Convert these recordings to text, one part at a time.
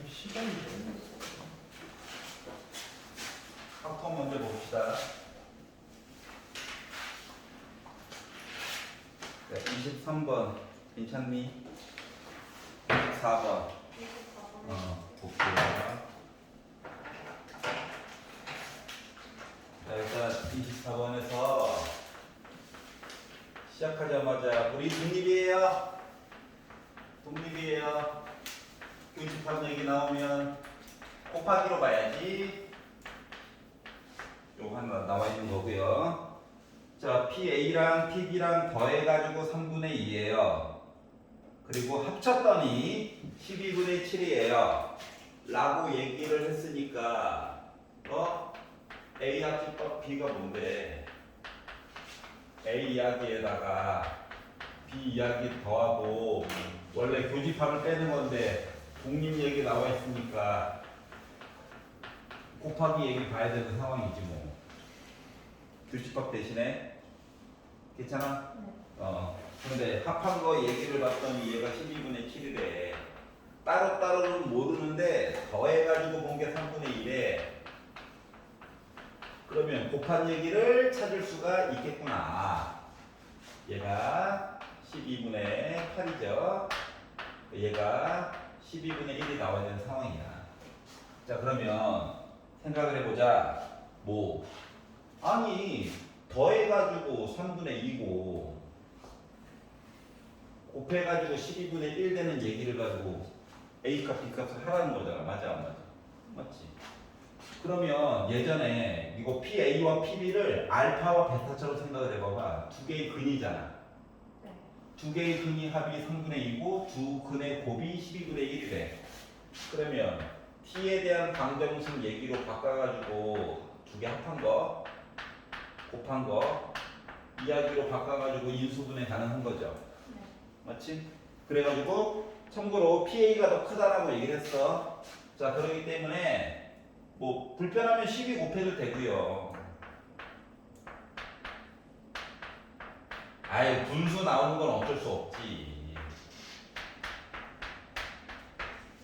시간이 너무 학토 먼저 봅시다. 자, 23번 괜찮니? 24번 볼게요. 자, 일단 24번에서 시작하자마자 우리 독립이에요. 독립이에요. 교집합 얘기 나오면 곱하기로 봐야지. 요거 하나 나와 있는 거고요. 자, PA랑 PB랑 더해가지고 3분의 2예요. 그리고 합쳤더니 12분의 7이에요. 라고 얘기를 했으니까 A 합집합 B가 뭔데? A 이야기에다가 B 이야기 더하고 원래 교집합을 빼는 건데 독립 얘기 나와 있으니까 곱하기 얘기 봐야 되는 상황이지 뭐. 교집합 대신에 괜찮아? 네. 근데 합한 거 얘기를 봤더니 얘가 12분의 7이래. 따로따로는 모르는데 더해가지고 본 게 3분의 1에 그러면 곱한 얘기를 찾을 수가 있겠구나. 얘가 12분의 8이죠. 얘가 12분의 1이 나와야 되는 상황이야. 자, 그러면 생각을 해보자. 뭐 아니 더해가지고 3분의 2고 곱해가지고 12분의 1 되는 얘기를 가지고 A값 B값을 하라는 거잖아. 맞아 안 맞아? 맞지? 그러면 예전에 이거 PA와 PB를 알파와 베타처럼 생각을 해봐봐. 두 개의 근이잖아. 네. 두 개의 근이 합이 3분의 2고 두 근의 곱이 12분의 1이래. 그러면 T에 대한 방정식 얘기로 바꿔가지고 두 개 합한 거 곱한 거 이야기로 바꿔가지고 인수분해 가능한 거죠. 네. 맞지? 그래가지고 참고로 PA가 더 크다라고 얘기를 했어. 자, 그렇기 때문에 뭐 불편하면 12 곱해도 되고요. 아예 분수 나오는 건 어쩔 수 없지.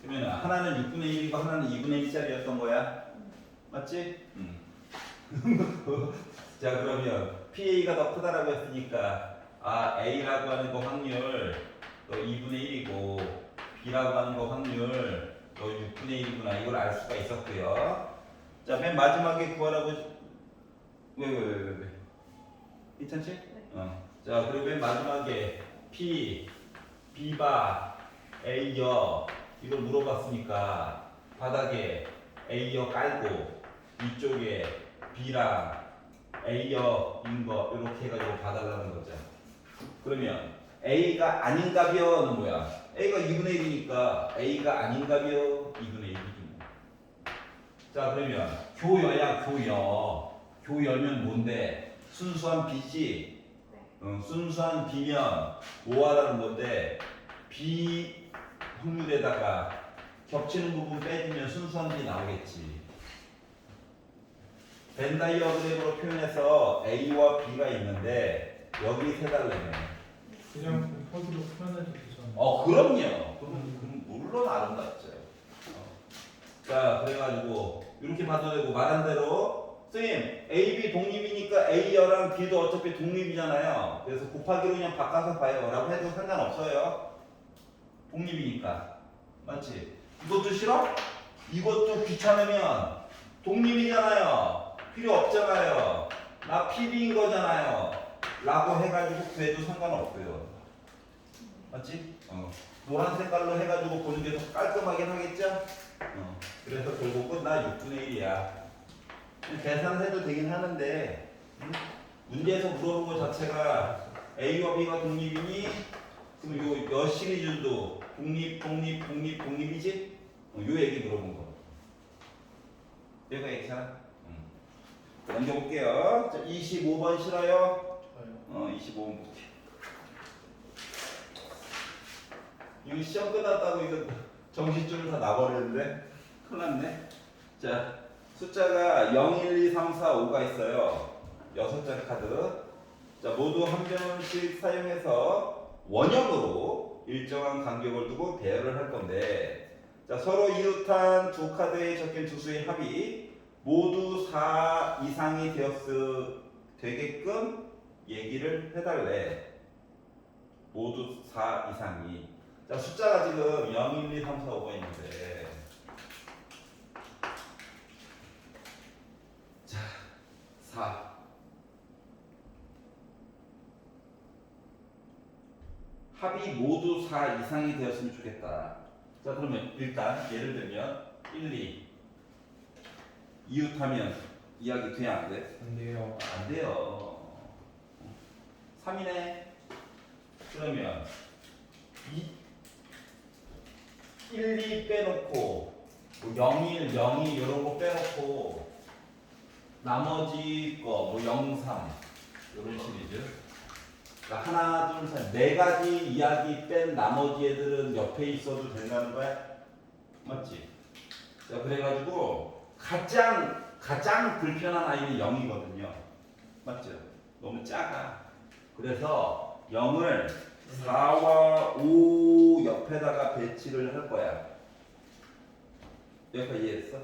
그러면 하나는 6분의 1이고 하나는 2분의 1짜리였던 거야. 맞지? 자, 그러면 PA가 더 크다라고 했으니까 A라고 하는 거 확률 또 2분의 1이고 B라고 하는 거 확률 또 6분의 1이구나. 이걸 알 수가 있었고요. 자, 맨 마지막에 구하라고 왜? 괜찮지? 네. 자, 그리고 맨 마지막에 P, B바, A여 이걸 물어봤으니까 바닥에 A여 깔고 위쪽에 B랑 A여인 거 이렇게 해가지고 봐달라는 거죠. 그러면 A가 아닌 값이여는 뭐야? A가 2분의 1이니까 A가 아닌 값이여 2분의 1이지 뭐. 자, 그러면 교여야 교여. 교여면 뭔데? 순수한 B지. 네. 순수한 B면 뭐하라는 건데 B 확률에다가 겹치는 부분 빼주면 순수한 B 나오겠지. 벤 다이어그램으로 표현해서 A와 B가 있는데 여기 세 달래네. 그냥 곱하기로 표현해도 되잖아. 그럼요. 그럼 물론 아름답죠. 자, 그래가지고 이렇게 봐도 되고 말한 대로 선생님 A, B 독립이니까 A여랑 B도 어차피 독립이잖아요. 그래서 곱하기로 그냥 바꿔서 봐요 라고 해도 상관없어요. 독립이니까. 맞지? 이것도 싫어? 이것도 귀찮으면 독립이잖아요. 필요 없잖아요. 나 PB인 거잖아요. 라고 해가지고 구해도 상관없고요. 맞지? 노란 색깔로 해가지고 보는 게 더 깔끔하긴 하겠죠? 그래서 결국은 나 6분의 1이야. 계산해도 되긴 하는데 문제에서 물어본 것 자체가 A와 B가 독립이니 그럼 요 시리즈도 독립이지? 요 얘기 물어본 거. 내가 괜찮아? 넘겨볼게요. 자, 25번 싫어요? 저요. 25번 볼게. 이거 시험 끝났다고 이거 정신줄을 다 놔버렸는데? 큰일 났네. 자, 숫자가 0, 1, 2, 3, 4, 5가 있어요. 6장의 카드. 자, 모두 한 병씩 사용해서 원형으로 일정한 간격을 두고 배열을 할 건데, 자, 서로 이웃한 두 카드에 적힌 두 수의 합이 모두 4 이상이 되게끔 얘기를 해달래. 모두 4 이상이. 자, 숫자가 지금 0, 1, 2, 3, 4, 5가 있는데, 자, 4. 합이 모두 4 이상이 되었으면 좋겠다. 자, 그러면 일단 예를 들면 1, 2 이웃하면 이야기 돼, 안 돼? 안 돼요. 안 돼요. 3이네. 그러면 1, 2 빼놓고 뭐 0, 1, 0, 2 이런 거 빼놓고 나머지 거 뭐 0, 3 이런 시리즈. 그러니까 하나, 둘, 셋, 네 가지 이야기 뺀 나머지 애들은 옆에 있어도 된다는 거야. 맞지? 자, 그래가지고 가장 불편한 아이는 0이거든요. 맞죠? 너무 작아. 그래서 0을 4와 5 옆에다가 배치를 할 거야. 여기까지 이해했어?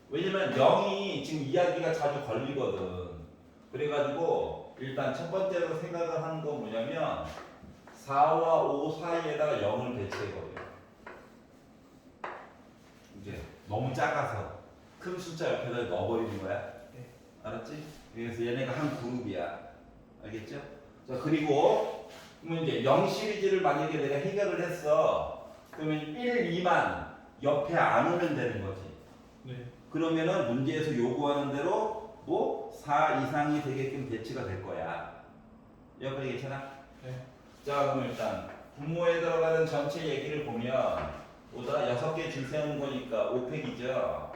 왜냐면 0이 지금 이야기가 자주 걸리거든. 그래가지고 일단 첫 번째로 생각을 하는 건 뭐냐면 4와 5 사이에다가 0을 배치해버려. 이제 너무 작아서 큰 숫자 옆에다 넣어버리는 거야. 네. 알았지? 그래서 얘네가 한 그룹이야. 알겠죠? 자, 그리고 그러면 이제 0 시리즈를 만약에 내가 해결을 했어. 그러면 1, 2만 옆에 안 오면 되는 거지. 네. 그러면은 문제에서 요구하는 대로 뭐 4 이상이 되게끔 배치가 될 거야. 여기까지 괜찮아? 네. 자, 그럼 일단 분모에 들어가는 전체 얘기를 보면 보다 6개 줄 세우는 거니까 5팩이죠.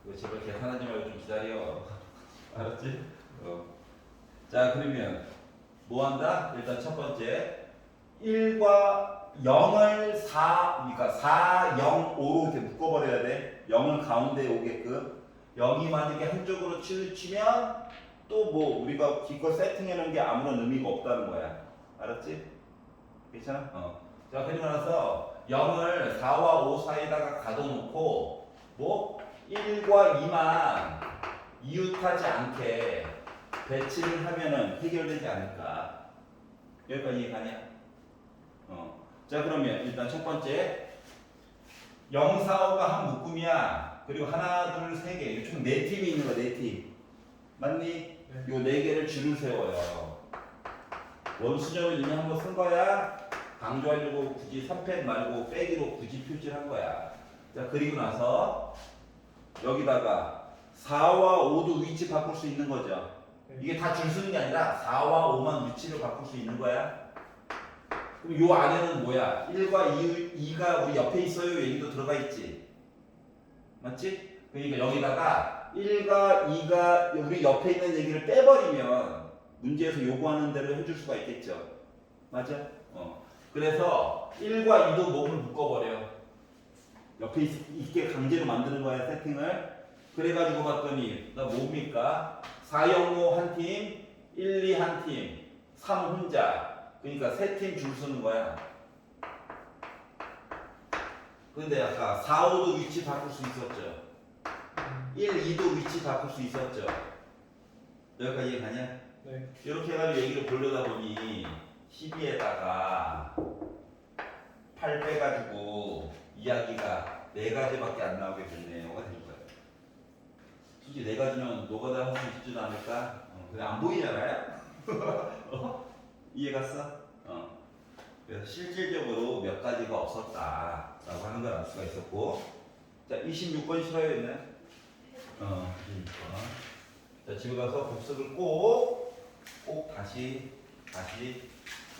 이거 제발 계산하지 말고 좀 기다려. 알았지? 자, 그러면 뭐 한다? 일단 첫 번째 1과 0을 4, 그러니까 4, 0, 5로 이렇게 묶어버려야 돼. 0을 가운데에 오게끔. 0이 만약에 한쪽으로 치우치면 또 뭐 우리가 기껏 세팅해 놓은 게 아무런 의미가 없다는 거야. 알았지? 괜찮아? 자, 그리고 나서 0을 4와 5 사이에다가 가둬놓고 뭐 1과 2만 이웃하지 않게 배치를 하면은 해결되지 않을까. 여기까지 이해가냐? 자, 그러면 일단 첫 번째 0, 4, 5가 한 묶음이야. 그리고 하나, 둘, 세 개. 총 4팀이 있는 거야. 4팀. 맞니? 네. 요 4개를 줄을 세워요. 원수점을 이미 한번 쓴 거야. 강조하려고 굳이 3팩 말고 빼기로 굳이 표시를 한 거야. 자, 그리고 나서 여기다가 4와 5도 위치 바꿀 수 있는 거죠. 네. 이게 다 줄 쓰는 게 아니라 4와 5만 위치를 바꿀 수 있는 거야. 그럼 요 안에는 뭐야? 1과 2가 우리 옆에 있어요. 얘기도 들어가 있지. 맞지? 그러니까 여기다가 1과 2가 우리 옆에 있는 얘기를 빼버리면 문제에서 요구하는 대로 해줄 수가 있겠죠. 맞아? 그래서 1과 2도 몸을 묶어버려. 옆에 있게 강제로 만드는 거야, 세팅을. 그래가지고 봤더니 나 뭡니까? 4, 0, 5 한 팀, 1, 2 한 팀, 3 혼자. 그러니까 3팀 줄 서는 거야. 근데 아까 4, 5도 위치 바꿀 수 있었죠. 1, 2도 위치 바꿀 수 있었죠. 여기까지 이해가냐? 네. 이렇게 해가지고 얘기를 보려다 보니 12에다가 8 빼가지고 이야기가 4가지밖에 안 나오게 됐네요가 된 거예요. 솔직히 4가지면 노가다 할 수 있지도 않을까? 근데 안 보이잖아요? 이해 갔어? 그래서 실질적으로 몇 가지가 없었다라고 하는 걸 알 수가 있었고. 자, 26번 싫어요였네. 26번. 자, 집에 가서 복습을 꼭 다시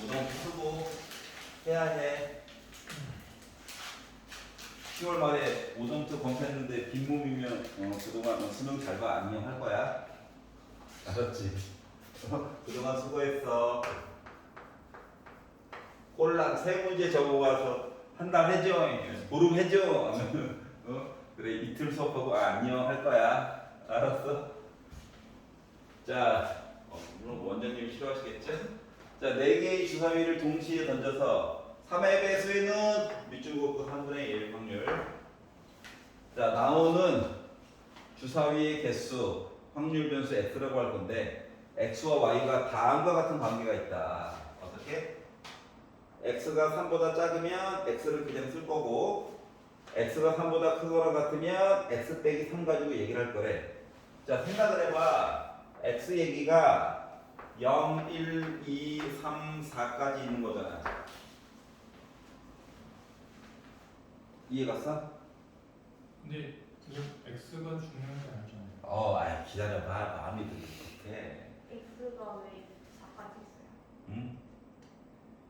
우동 풀고 해야 해. 10월 말에 오정트 검사했는데 빈몸이면 그동안 수능 잘 봐. 안녕 할 거야. 알았지? 그동안 수고했어. 꼴랑 세 문제 적어와서 한달 해줘. 보름 해줘. 그래, 이틀 수업하고 안녕 할 거야. 알았어? 자, 물론 원장님이 싫어하시겠죠? 자, 4개의 주사위를 동시에 던져서 3의 배수에는 밑줄 긋고 3분의 1 확률. 자, 나오는 주사위의 개수, 확률 변수 x라고 할 건데 x와 y가 다음과 같은 관계가 있다. 어떻게? x가 3보다 작으면 x를 그냥 쓸 거고 x가 3보다 크거나 같으면 x 빼기 3 가지고 얘기를 할 거래. 자, 생각을 해봐. x 얘기가 0, 1, 2, 3, 4까지 있는 거잖아. 이해 갔어? 근데 지금 X가 중요한 게 아니잖아요. 아이 기다려봐. 마음이 그렇게. X가 왜 4까지 있어요? 응?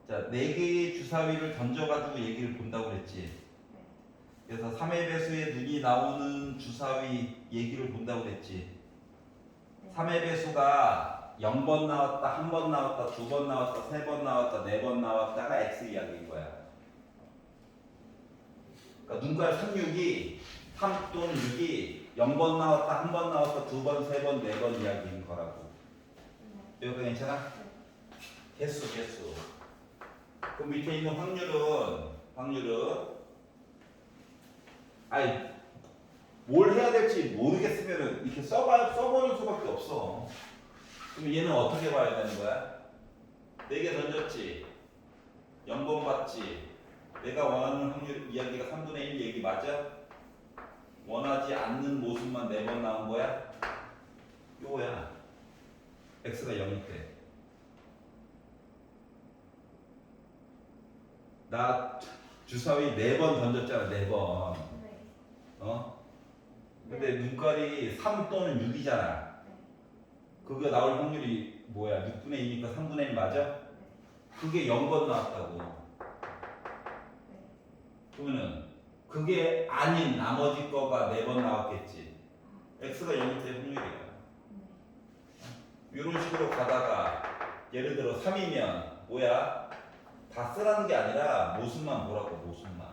자, 4개의 주사위를 던져가지고 얘기를 본다고 그랬지. 네. 그래서 3의 배수에 눈이 나오는 주사위 얘기를 본다고 그랬지. 네. 3의 배수가 0번 나왔다, 1번 나왔다, 2번 나왔다, 3번 나왔다, 4번 나왔다가 x 이야기인 거야. 그러니까 눈깔 36이 3 또는 6이 0번 나왔다, 1번 나왔다, 2번, 3번, 4번 이야기인 거라고. 네. 이거 괜찮아? 네. 개수. 그 밑에 있는 확률은 아니 뭘 해야 될지 모르겠으면 이렇게 써보는 수밖에 없어. 그럼 얘는 어떻게 봐야 되는 거야? 4개 던졌지? 0번 받지? 내가 원하는 확률 이야기가 3분의 1 얘기 맞아? 원하지 않는 모습만 4번 나온 거야? 요거야. x가 0일 때. 나 주사위 4번 던졌잖아. 4번. 네. 근데 눈깔이 3 또는 6이잖아. 네. 그거 나올 확률이 뭐야? 6분의 2니까 3분의 1 맞아? 그게 0번 나왔다고. 네. 그러면은 그게 아닌 나머지 거가 4번 나왔겠지. x가 0일 때 확률이야. 네. 이런 식으로 가다가 예를 들어 3이면 뭐야? 다 쓰라는 게 아니라 모습만 보라고. 모습만.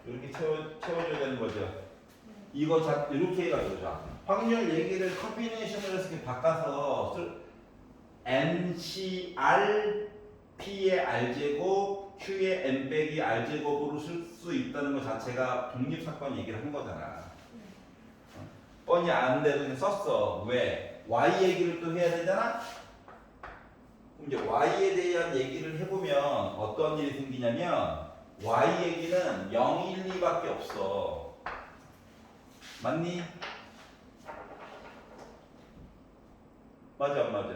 이렇게 채워줘야 되는 거죠. 이거 이렇게 해가지고 자 확률 얘기를 컨비네이션으로 이렇게 바꿔서 NCR P의 R제곱 Q의 N 빼기 R제곱으로 쓸 수 있다는 것 자체가 독립사건 얘기를 한 거잖아. 뻔히 아는데도 그냥 썼어. 왜? Y 얘기를 또 해야 되잖아? 그럼 이제 Y에 대한 얘기를 해보면 어떤 일이 생기냐면 Y 얘기는 0, 1, 2밖에 없어. 맞니? 맞아 안 맞아?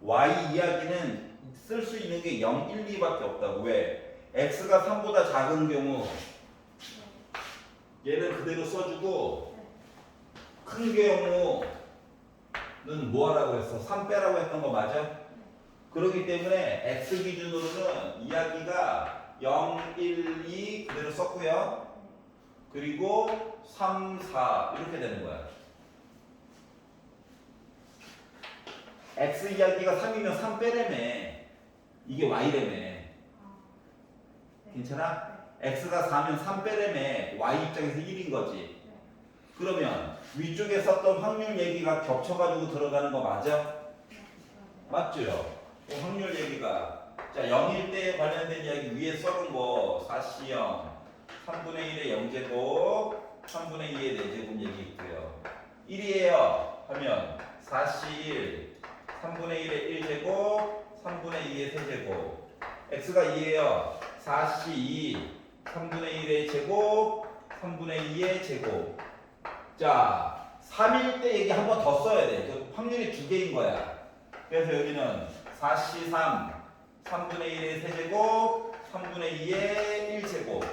Y 이야기는 쓸 수 있는 게 0, 1, 2밖에 없다고. 왜? X가 3보다 작은 경우 얘를 그대로 써주고 큰 경우는 뭐 하라고 했어? 3 빼라고 했던 거 맞아? 그렇기 때문에 X 기준으로는 이야기가 0, 1, 2 그대로 썼고요. 그리고 3, 4 이렇게 되는 거야. X 이야기가 3이면 3 빼래매. 이게 Y래매. 괜찮아? X가 4면 3 빼래매. Y 입장에서 1인 거지. 그러면 위쪽에 썼던 확률 얘기가 겹쳐가지고 들어가는 거 맞아? 맞죠? 그 확률 얘기가 자 0일 때 관련된 이야기 위에 써놓은 거 4C0 3분의 1의 0제곱 3분의 2의 4제곱 얘기 있고요. 1이에요 하면 4C1 3분의 1의 1제곱 3분의 2의 세제곱. X가 2예요. 4C2 3분의 1의 제곱 3분의 2의 제곱. 자 3일 때 얘기 한 번 더 써야 돼. 그 확률이 2개인 거야. 그래서 여기는 4C3 3분의 1의 세제곱 3분의 2의 1제곱.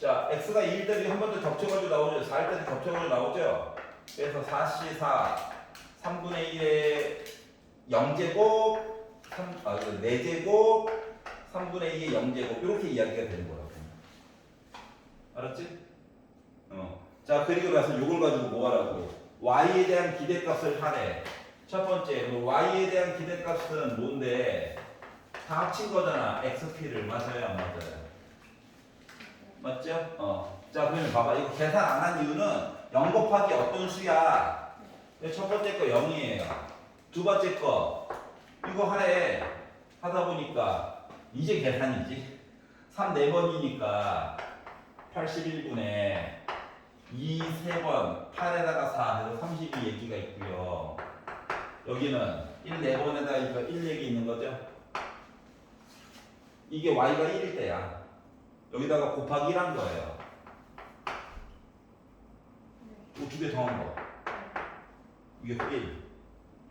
자 X가 2일 때도 한 번 더 겹쳐가지고 나오죠. 4일 때도 겹쳐가지고 나오죠. 그래서 4C4 3분의 1의 0제곱 4제곱 3분의 2의 0제곱 이렇게 이야기가 되는 거라고. 알았지? 자 그리고 나서 이걸 가지고 뭐 하라고? Y에 대한 기대값을 하래. 첫 번째 Y에 대한 기대값은 뭔데? 다 합친 거잖아. XP를. 맞아요 안 맞아요? 맞죠? 자 그러면 봐봐. 이거 계산 안 한 이유는 0 곱하기 어떤 수야? 첫 번째 거 0이에요. 두 번째 거 이거 하나에 하다 보니까 이제 계산이지. 3 4번이니까 81분에 2 3번 8에다가 4 해서 32 얘기가 있고요. 여기는 1 4번에다가 1 얘기 있는 거죠. 이게 y가 1일 때야. 여기다가 곱하기 1 한 거예요. 네. 두 개 더한 거. 이게 1.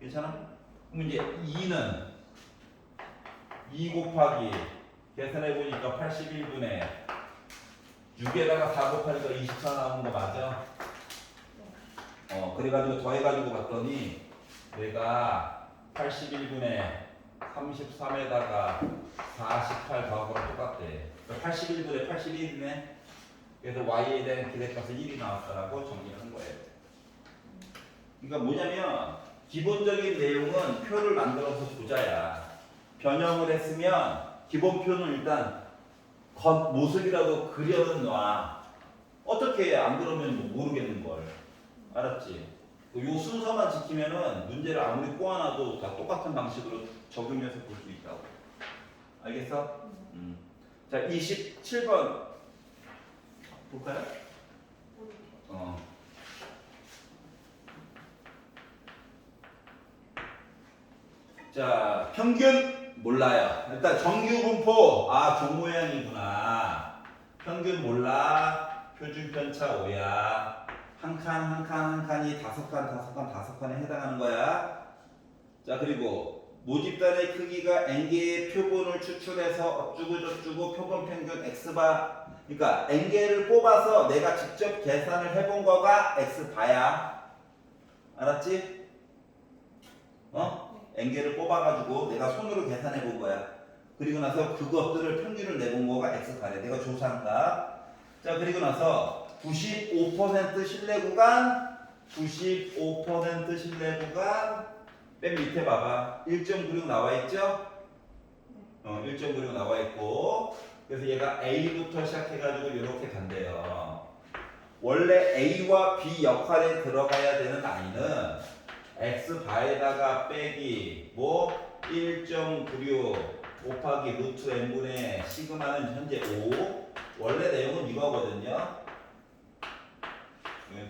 괜찮아? 그럼 이제 2는 2 곱하기 계산해 보니까 81분에 6에다가 4 곱하니까 24 나오는 거 맞아? 그래가지고 더해가지고 봤더니 내가 81분에 33에다가 48 더한 거랑 똑같대. 81분에 81이네. 그래서 y에 대한 기대값은 1이 나왔다라고 정리한 거예요. 그러니까 뭐냐면 기본적인 내용은 표를 만들어서 보자야. 변형을 했으면 기본표는 일단 겉모습이라도 그려는 놔. 어떻게 안 그러면 모르겠는 걸. 알았지? 요 순서만 지키면은 문제를 아무리 꼬아놔도 다 똑같은 방식으로 적용해서 볼 수 있다고. 알겠어? 자, 27번 볼까요? 자, 평균 몰라요. 일단 정규 분포, 종 모양이구나. 평균 몰라. 표준 편차 5야. 한 칸이 5칸에 해당하는 거야. 자, 그리고 모집단의 크기가 n개의 표본을 추출해서 어쭈고 표본 평균 x바. 그러니까 n개를 뽑아서 내가 직접 계산을 해본 거가 x바야. 알았지? n개를 뽑아가지고 내가 손으로 계산해 본 거야. 그리고 나서 그것들을 평균을 내본 거가 x바래. 내가 조사한다. 자, 그리고 나서 95% 신뢰 구간, 95% 신뢰 구간, 맨 밑에 봐봐. 1.96 나와 있죠? 1.96 나와 있고, 그래서 얘가 A부터 시작해가지고 이렇게 간대요. 원래 A와 B 역할에 들어가야 되는 i는 x바에다가 빼기 1.96 곱하기 루트 n분의 시그마는 현재 5. 원래 내용은 이거거든요.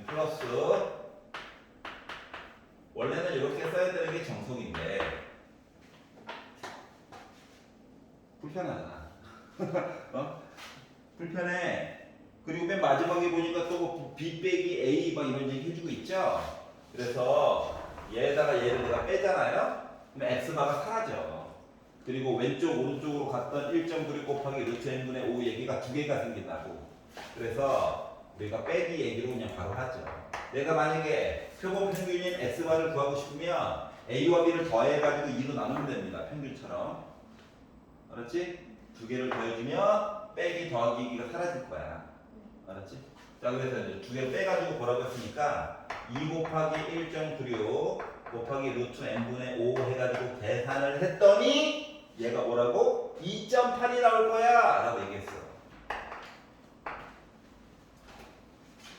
플러스 원래는 이렇게 써야 되는 게 정석인데 불편하잖아. 불편해. 그리고 맨 마지막에 보니까 또 B 빼기 A 막 이런 얘기 해주고 있죠. 그래서 얘에다가 얘를 내가 빼잖아요. 그럼 x바가 사라져. 그리고 왼쪽 오른쪽으로 갔던 1.96 곱하기 루트 n분의 5 얘기가 두 개가 생긴다고. 그래서 우리가 빼기 얘기로 그냥 바로 하죠. 내가 만약에 표본 평균인 x바를 구하고 싶으면 a와 b를 더해가지고 2로 나누면 됩니다. 평균처럼. 알았지? 두 개를 더해주면 빼기 더하기 2가 사라질 거야. 알았지? 자, 그래서 이제 두 개를 빼가지고 보라고 했으니까 2 곱하기 1.96 곱하기 루트 n분의 5 해가지고 계산을 했더니 얘가 뭐라고? 2.8이 나올 거야 라고 얘기했어.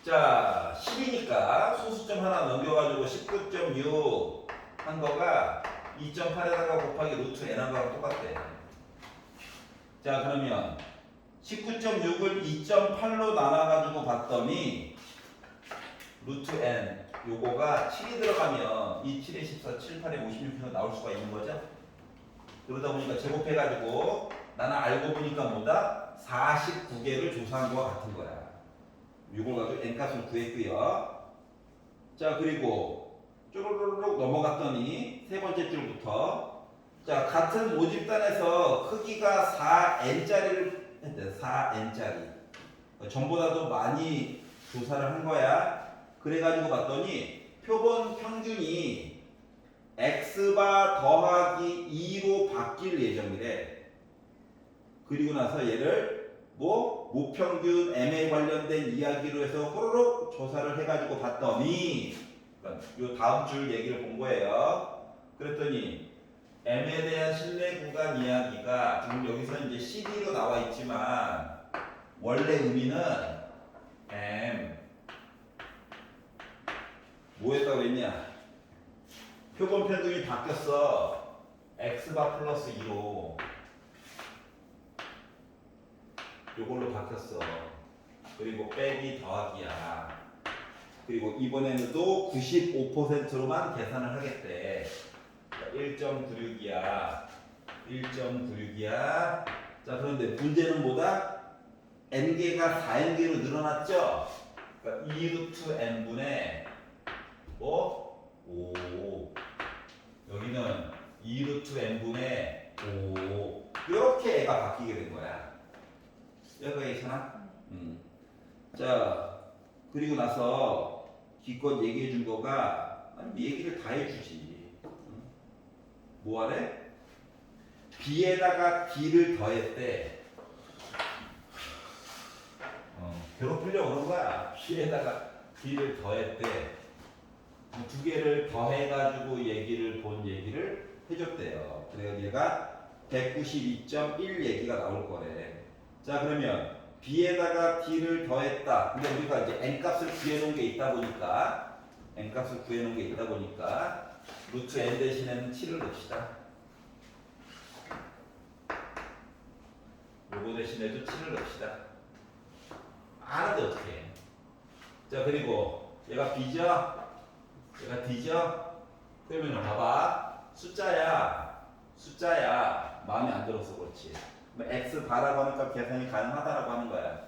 자, 10이니까 소수점 하나 넘겨가지고 19.6 한 거가 2.8에다가 곱하기 루트 n 한 거랑 똑같대. 자, 그러면 19.6을 2.8로 나눠가지고 봤더니 루트 n 요거가 7이 들어가면 2, 7에 14, 7, 8에 56해서 나올 수가 있는 거죠. 그러다 보니까 제곱해가지고 나는 알고 보니까 뭐다? 49개를 조사한 거와 같은 거야. 이걸 가지고 n값을 구했고요. 자, 그리고 쪼르륵 넘어갔더니 세 번째 줄부터 자, 같은 모집단에서 크기가 4n짜리를 했대. 4n짜리 전보다도 많이 조사를 한 거야. 그래가지고 봤더니 표본 평균이 x바 더하기 2로 바뀔 예정이래. 그리고 나서 얘를 모평균 m에 관련된 이야기로 해서 호로록 조사를 해가지고 봤더니 그러니까 요 다음 줄 얘기를 본 거예요. 그랬더니 m에 대한 신뢰 구간 이야기가 지금 여기서 이제 CD로 나와 있지만 원래 의미는 m 뭐 했다고 했냐? 표본 평균이 바뀌었어. x바 플러스 2로 요걸로 바뀌었어. 그리고 빼기 더하기야. 그리고 이번에는 또 95%로만 계산을 하겠대. 1.96이야. 1.96이야. 자, 그런데 문제는 뭐다? n개가 4n개로 늘어났죠? 그러니까 2루트 n분의 뭐? 5. 여기는 2루트 n분의 5. 이렇게 애가 바뀌게 된 거야. 여기가 괜찮아? 자, 그리고 나서 기껏 얘기해 준 거가 아니, 얘기를 다 해주지. 뭐 하래? B에다가 D를 더했대. 괴롭히려고 그런 거야. B에다가 D를 더했대. 두 개를 더해가지고 얘기를 해줬대요. 그래서 얘가 192.1 얘기가 나올 거래. 자, 그러면 B에다가 D를 더했다. 근데 우리가 이제 N값을 구해놓은 게 있다 보니까 루트 N 대신에는 7을 넣읍시다. 요거 대신에도 7을 넣읍시다. 아는데 어떻게 해? 자, 그리고 얘가 B죠? 얘가 D죠? 그러면 봐봐. 숫자야. 마음에 안 들어서 그렇지. X 바라고 하니까 계산이 가능하다라고 하는 거야.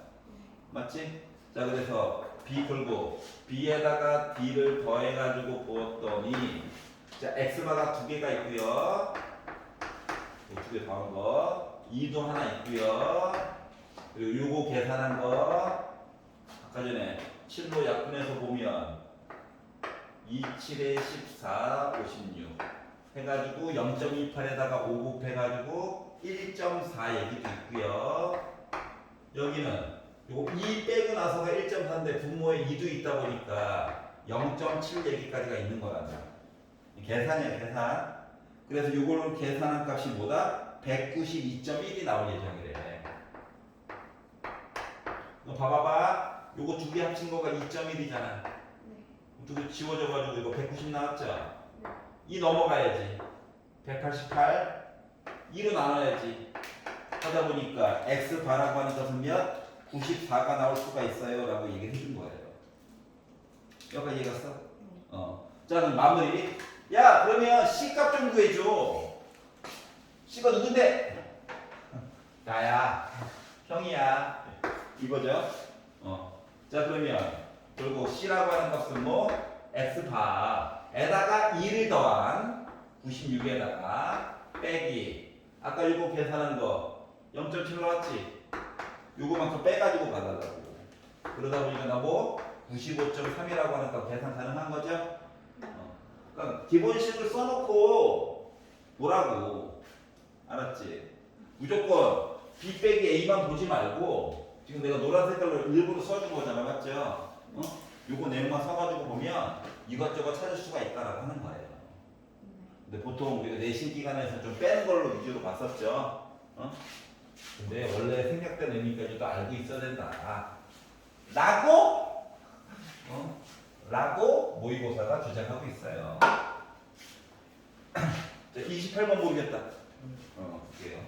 맞지? 자, 그래서 B 풀고 B에다가 D를 더해가지고 부었더니 자, X바가 두 개가 있고요. 두 개 더한 거. 2도 하나 있고요. 그리고 요거 계산한 거 아까 전에 7로 약분해서 보면 2, 7에 14, 56 해가지고 0.28에다가 5 곱해가지고 1.4 얘기도 있고요. 여기는 요거 2 빼고 나서가 1.4인데 분모에 2도 있다 보니까 0.7 얘기까지가 있는 거란다. 계산이야, 계산. 그래서 요거는 계산한 값이 뭐다? 192.1이 나올 예정이래. 너 봐봐봐. 요거 두 개 합친 거가 2.1이잖아. 두 개 지워져가지고 이거 190 나왔죠? 네. 2 넘어가야지. 188. 2로 나눠야지. 하다 보니까 x 바라고 하는 것은 몇? 94가 나올 수가 있어요. 라고 얘기를 해준 거예요. 여기까지 이해갔어? 자, 그럼 마무리. 야, 그러면 C 값 좀 구해줘. C가 누군데? 나야. 형이야. 이거죠? 자, 그러면 결국 C라고 하는 값은 뭐? X바에다가 2를 더한 96에다가 빼기 아까 이거 계산한 거 0.7 나왔지? 요거만큼 빼가지고 받아달라고. 그러다 보니까 나뭐 95.3이라고 하는 거 계산 가능한 거죠? 그러니까 기본식을 써놓고 보라고. 알았지? 무조건 B 빼기 A만 보지 말고 지금 내가 노란 색깔로 일부러 써준 거잖아. 맞죠? 요거 내용만 써가지고 보면 이것저것 찾을 수가 있다라고 하는 거예요. 근데 보통 우리가 내신 기간에서 좀 빼는 걸로 위주로 봤었죠. 근데 원래 생략된 의미까지도 알고 있어야 된다. 라고 모의고사가 주장하고 있어요. 자, 28번 모르겠다. 볼게요.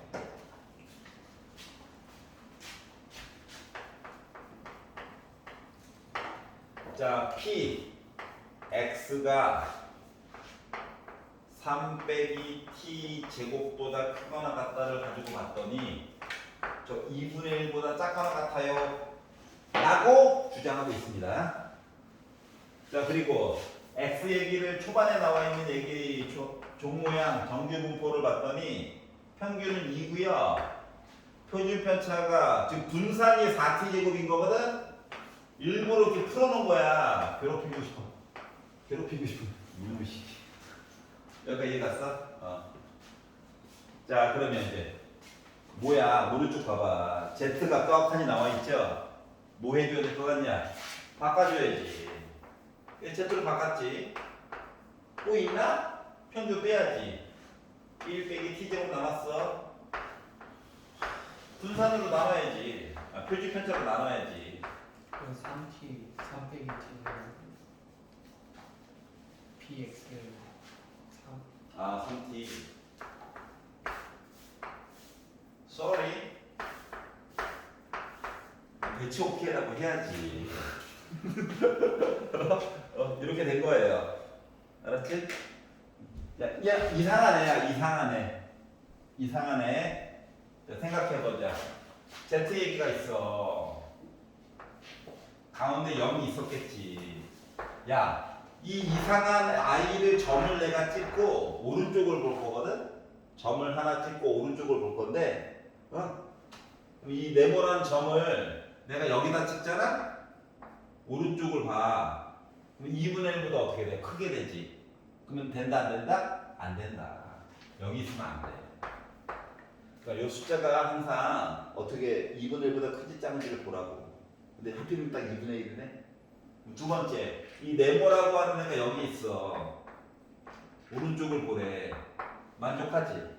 자, P, X가 3 빼기 T 제곱보다 크거나 같다를 가지고 봤더니 저 2분의 1보다 작거나 같아요 라고 주장하고 있습니다. 자, 그리고 X 얘기를 초반에 나와 있는 얘기 종 모양 정규 분포를 봤더니 평균은 2고요. 표준 편차가 지금 분산이 4t 제곱인 거거든. 일부러 이렇게 풀어놓은 거야. 괴롭히고 싶어. 이놈의 씨. 여기까지 이해 갔어? 자, 그러면 이제 뭐야? 오른쪽 봐봐. Z가 떡하니 나와 있죠? 뭐 해줘야 될 것 같냐? 바꿔줘야지. Z를 바꿨지. 또 있나? 평균 빼야지. 1 빼기 T제곱 남았어. 분산으로 나눠야지. 표준 편차로 나눠야지. 그럼 3t 3 빼기 t는 px 3 3t sorry. 배치 오케이라고 해야지. 이렇게 된 거예요. 알았지? 야, 이상하네, 야, 이상하네. 이상하네. 자, 생각해보자. Z 얘기가 있어. 가운데 0이 있었겠지. 야, 이 이상한 i를 점을 내가 찍고 오른쪽을 볼 거거든? 점을 하나 찍고 오른쪽을 볼 건데, 이 네모란 점을 내가 여기다 찍잖아? 오른쪽을 봐. 그럼 2분의 1보다 어떻게 돼? 크게 되지. 그러면 된다, 안 된다? 안 된다. 여기 있으면 안 돼. 그러니까 이 숫자가 항상 어떻게 2분의 1보다 크지 작은지를 보라고. 근데 하필이면 딱 2분의 1이네? 두 번째, 이 네모라고 하는 애가 여기 있어. 오른쪽을 보래. 만족하지?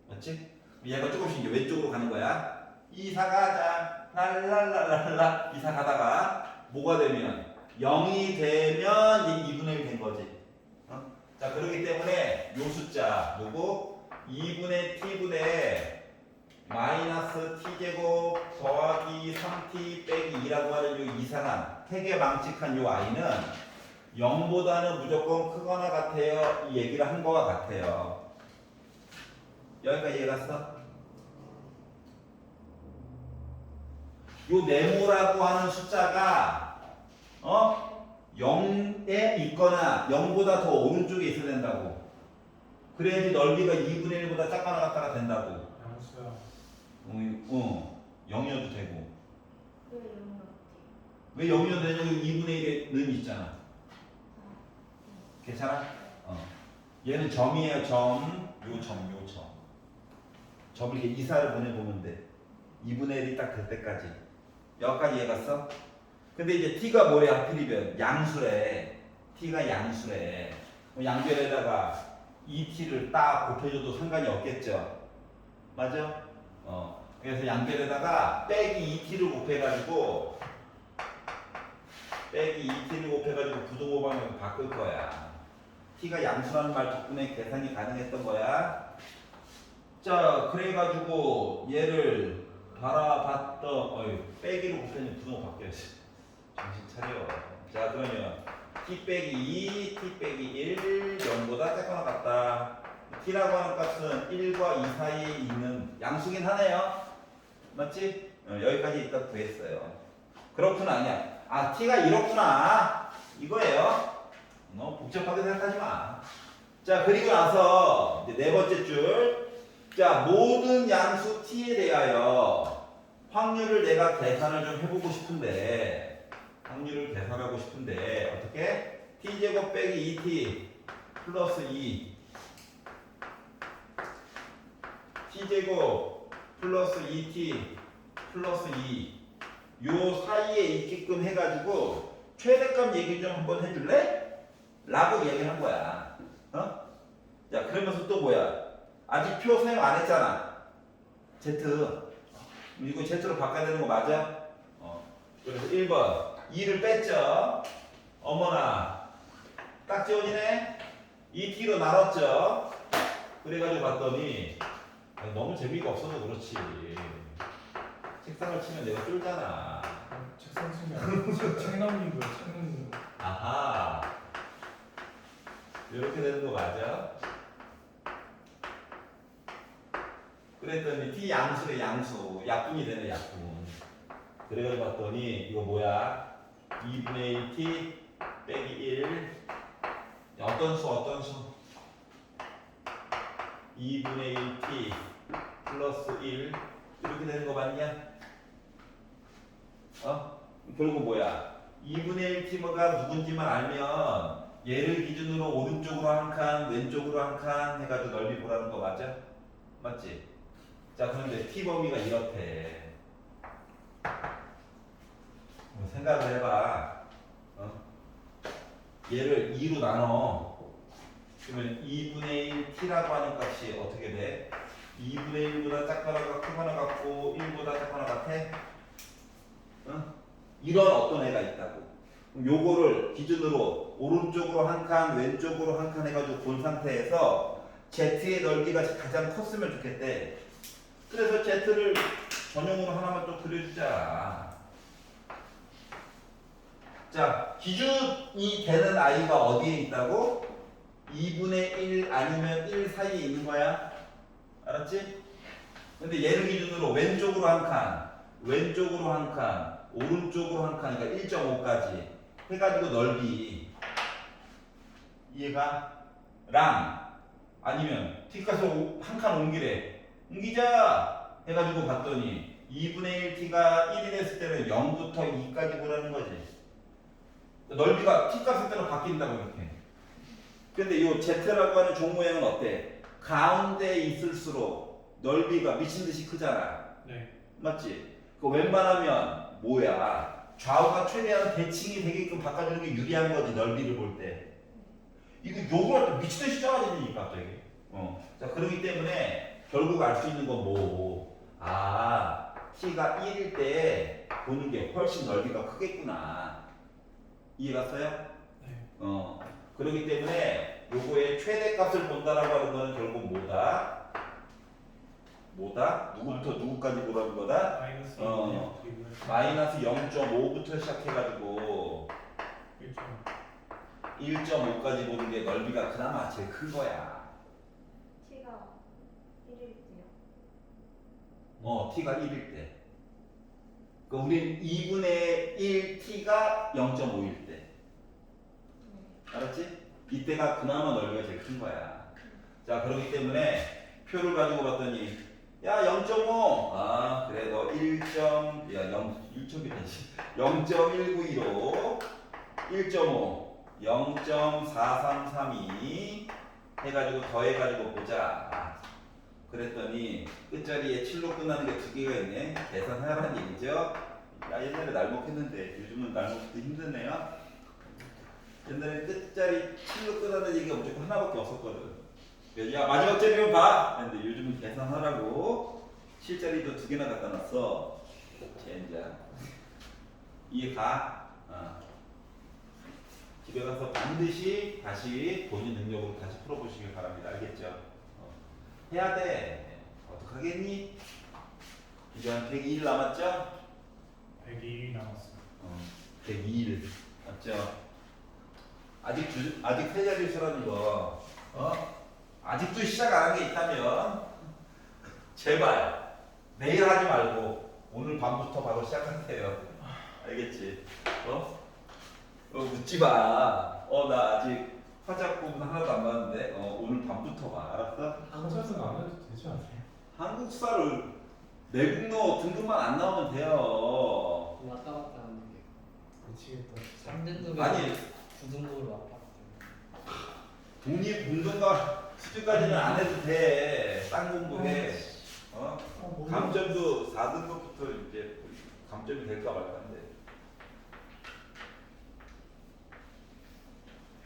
맞지? 얘가 조금씩 이제 왼쪽으로 가는 거야. 이사 가자. 랄랄랄랄라. 이사 가다가 뭐가 되면 0이 되면 이제 2분의 1 된 거지. 자, 그렇기 때문에 요 숫자 누구? 2분의 t분의 마이너스 t제곱 더하기 3t 빼기 2라고 하는 요 이상한 되게 망측한 요 i는 0보다는 무조건 크거나 같아요. 이 얘기를 한 거와 같아요. 여기까지 이해갔어? 요 네모라고 하는 숫자가 0에 있거나 0보다 더 오른쪽에 있어야 된다고. 그래야지 넓이가 2분의 1보다 작거나 같다가 된다고. 양수야. 0이어도 되고. 왜 이런 거 같아? 왜 0이어도 되냐고 2분의 1은 있잖아. 괜찮아? 얘는 점이에요, 점. 요 점. 점을 이렇게 이사를 보내보면 돼. 2분의 1이 딱 될 때까지. 여기까지 이해갔어? 근데 이제 t가 뭐래 하필이면 양수래. t가 양수래. 양변에다가 2t를 딱 곱해줘도 상관이 없겠죠. 맞아? 그래서 양변에다가 빼기 2t를 곱해가지고 부등호 방향으로 바꿀 거야. t가 양수라는 말 덕분에 계산이 가능했던 거야. 자, 그래가지고 얘를 바라봤던 빼기로 곱해면 부등호 바뀌었어. 정신 차려. 자, 그러면 t 빼기 2, t 빼기 1, 0보다 작거나 같다. t라고 하는 값은 1과 2 사이에 있는 양수긴 하네요. 맞지? 여기까지 일단 구했어요. 그렇구나, 아니야. 아, t가 이렇구나. 이거예요. 너무 복잡하게 생각하지 마. 자, 그리고 나서 이제 네 번째 줄. 자, 모든 양수 t에 대하여 확률을 내가 계산을 좀 해보고 싶은데, 어떻게? t제곱 빼기 2t 플러스 2 t제곱 플러스 2t 플러스 2 요 사이에 있게끔 해가지고 최대값 얘기 좀 한번 해줄래? 라고 얘기를 한 거야. 자, 그러면서 또 뭐야? 아직 표 사용 안 했잖아. Z. 이거 Z로 바꿔야 되는 거 맞아? 그래서 1번 2를 뺐죠. 어머나 딱 지원이네. 2t로 나눴죠. 그래가지고 봤더니 너무 재미가 없어서 그렇지. 책상을 치면 내가 쫄잖아. 책상 치면 책 넘긴 거야. 책 넘긴 거. 아하. 이렇게 되는 거 맞아? 그랬더니 t 양수래 양수. 약분이 되네 약분. 그래가지고 봤더니 이거 뭐야? 2분의 1t 빼기 1. 어떤 수? 2분의 1t 플러스 1 이렇게 되는 거 맞냐? 결국 뭐야? 2분의 1t가 누군지만 알면 얘를 기준으로 오른쪽으로 한 칸, 왼쪽으로 한 칸 해가지고 넓이 보라는 거 맞아? 맞지? 자, 그런데 t 범위가 이렇대. 생각을 해봐. 얘를 2로 나눠. 그러면 2분의 1t라고 하는 값이 어떻게 돼? 2분의 1보다 작거나 크거나 같고 1보다 작거나 같아? 이런 어떤 애가 있다고. 그럼 요거를 기준으로 오른쪽으로 한 칸, 왼쪽으로 한 칸 해가지고 본 상태에서 Z의 넓이가 가장 컸으면 좋겠대. 그래서 Z를 전용으로 하나만 또 그려주자. 자, 기준이 되는 i가 어디에 있다고? 2분의 1 아니면 1 사이에 있는 거야. 알았지? 근데 얘를 기준으로 왼쪽으로 한 칸, 왼쪽으로 한 칸, 오른쪽으로 한 칸, 그러니까 1.5까지 해가지고 넓이 이해가? 랑 아니면 t값을 한 칸 옮기래. 옮기자 해가지고 봤더니 2분의 1t가 1이 됐을 때는 0부터 2까지 보라는 거지. 넓이가 t값을 따라 바뀐다고 이렇게. 근데 이 z라고 하는 종 모양은 어때? 가운데에 있을수록 넓이가 미친듯이 크잖아. 네. 맞지? 그 웬만하면 뭐야? 좌우가 최대한 대칭이 되게끔 바꿔주는 게 유리한 거지, 넓이를 볼 때. 이거 욕을 할 때 미친듯이 작아지니까 갑자기. 자, 그렇기 때문에 결국 알 수 있는 건 뭐? 아, t가 1일 때 보는 게 훨씬 넓이가 크겠구나. 이해갔어요? 네. 그렇기 때문에 요거의 최대값을 본다라고 하는 거는 결국 뭐다? 뭐다? 누구부터 누구까지 보라는 거다? 마이너스 마이너스 0.5부터 시작해가지고 1.5까지 보는 게 넓이가 그나마 제일 큰 거야. t가 1일 때요. t가 1일 때. 그 우린 2분의 1 t가 0.5일 때. 알았지? 이때가 그나마 넓이가 제일 큰 거야. 자, 그렇기 때문에 표를 가지고 봤더니 야 0.5. 아 그래 너 0.1915 1.5 0.4332 해가지고 더해가지고 보자. 그랬더니 끝자리에 7로 끝나는 게 2개가 있네. 계산하라는 얘기죠. 나 옛날에 날먹했는데 요즘은 날먹기도 힘드네요. 옛날에 끝자리 7로 끝나는 얘기가 무조건 하나밖에 없었거든. 야 마지막 자리만 봐! 근데 요즘은 계산하라고 실자리도 2개나 갖다 놨어. 젠장. 이해가? 집에 가서 반드시 다시 본인 능력으로 다시 풀어보시길 바랍니다. 알겠죠? 해야 돼. 어떡하겠니? 이제 한 102일 남았죠? 102일 남았어요. 102일 맞죠? 아직 세 자리 수라는 거 아직도 시작 안 한 게 있다면 제발 내일 하지 말고 오늘 밤부터 바로 시작하세요. 알겠지? 웃지 마. 나 아직 화작 부분 하나도 안 봤는데 오늘 밤부터 봐. 알았어? 한국에서 안 해도 되지 않아요? 한국사를 내국노 등급만 안 나오면 돼요. 왔다 갔다 하는 게 미치겠다. 3등급에 아니 9등급으로 왔다 갔다. 독립 공동가 수준까지는 안 해도 돼. 딴 공부해. 감점도 4등급부터 이제 감점이 될까 말까인데.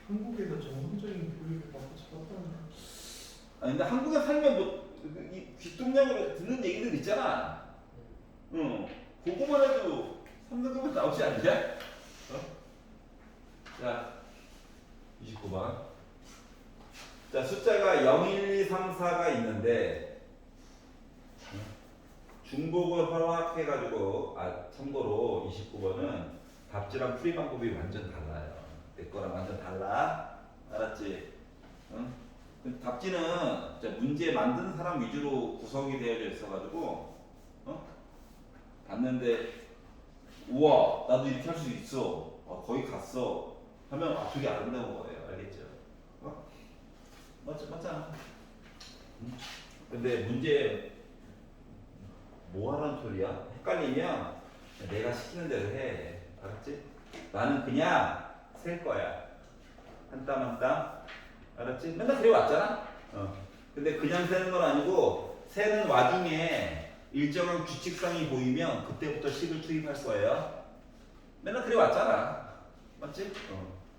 한국에서 정상적인 교육을 받고 싶었다는. 아니 근데 한국에 살면 뭐 이 귓동냥으로 듣는 얘기들 있잖아. 그거만 해도 3등급은 나오지 않냐? 자, 29번. 자, 숫자가 0, 1, 2, 3, 4가 있는데 중복을 허락해가지고 참고로 29번은 답지랑 풀이 방법이 완전 달라요. 내 거랑 완전 달라. 알았지? 답지는 문제 만드는 사람 위주로 구성이 되어져 있어가지고 봤는데 우와 나도 이렇게 할 수 있어. 거기 갔어. 하면 되게 아름다운 거예요. 알겠죠? 맞잖아. 근데 문제 뭐 하라는 소리야? 헷갈리면 내가 시키는 대로 해. 알았지? 나는 그냥 셀 거야. 한 땀 한 땀. 알았지? 맨날 그래 왔잖아? 근데 그냥 세는 건 아니고 세는 와중에 일정한 규칙성이 보이면 그때부터 식을 투입할 거예요. 맨날 그래 왔잖아. 맞지?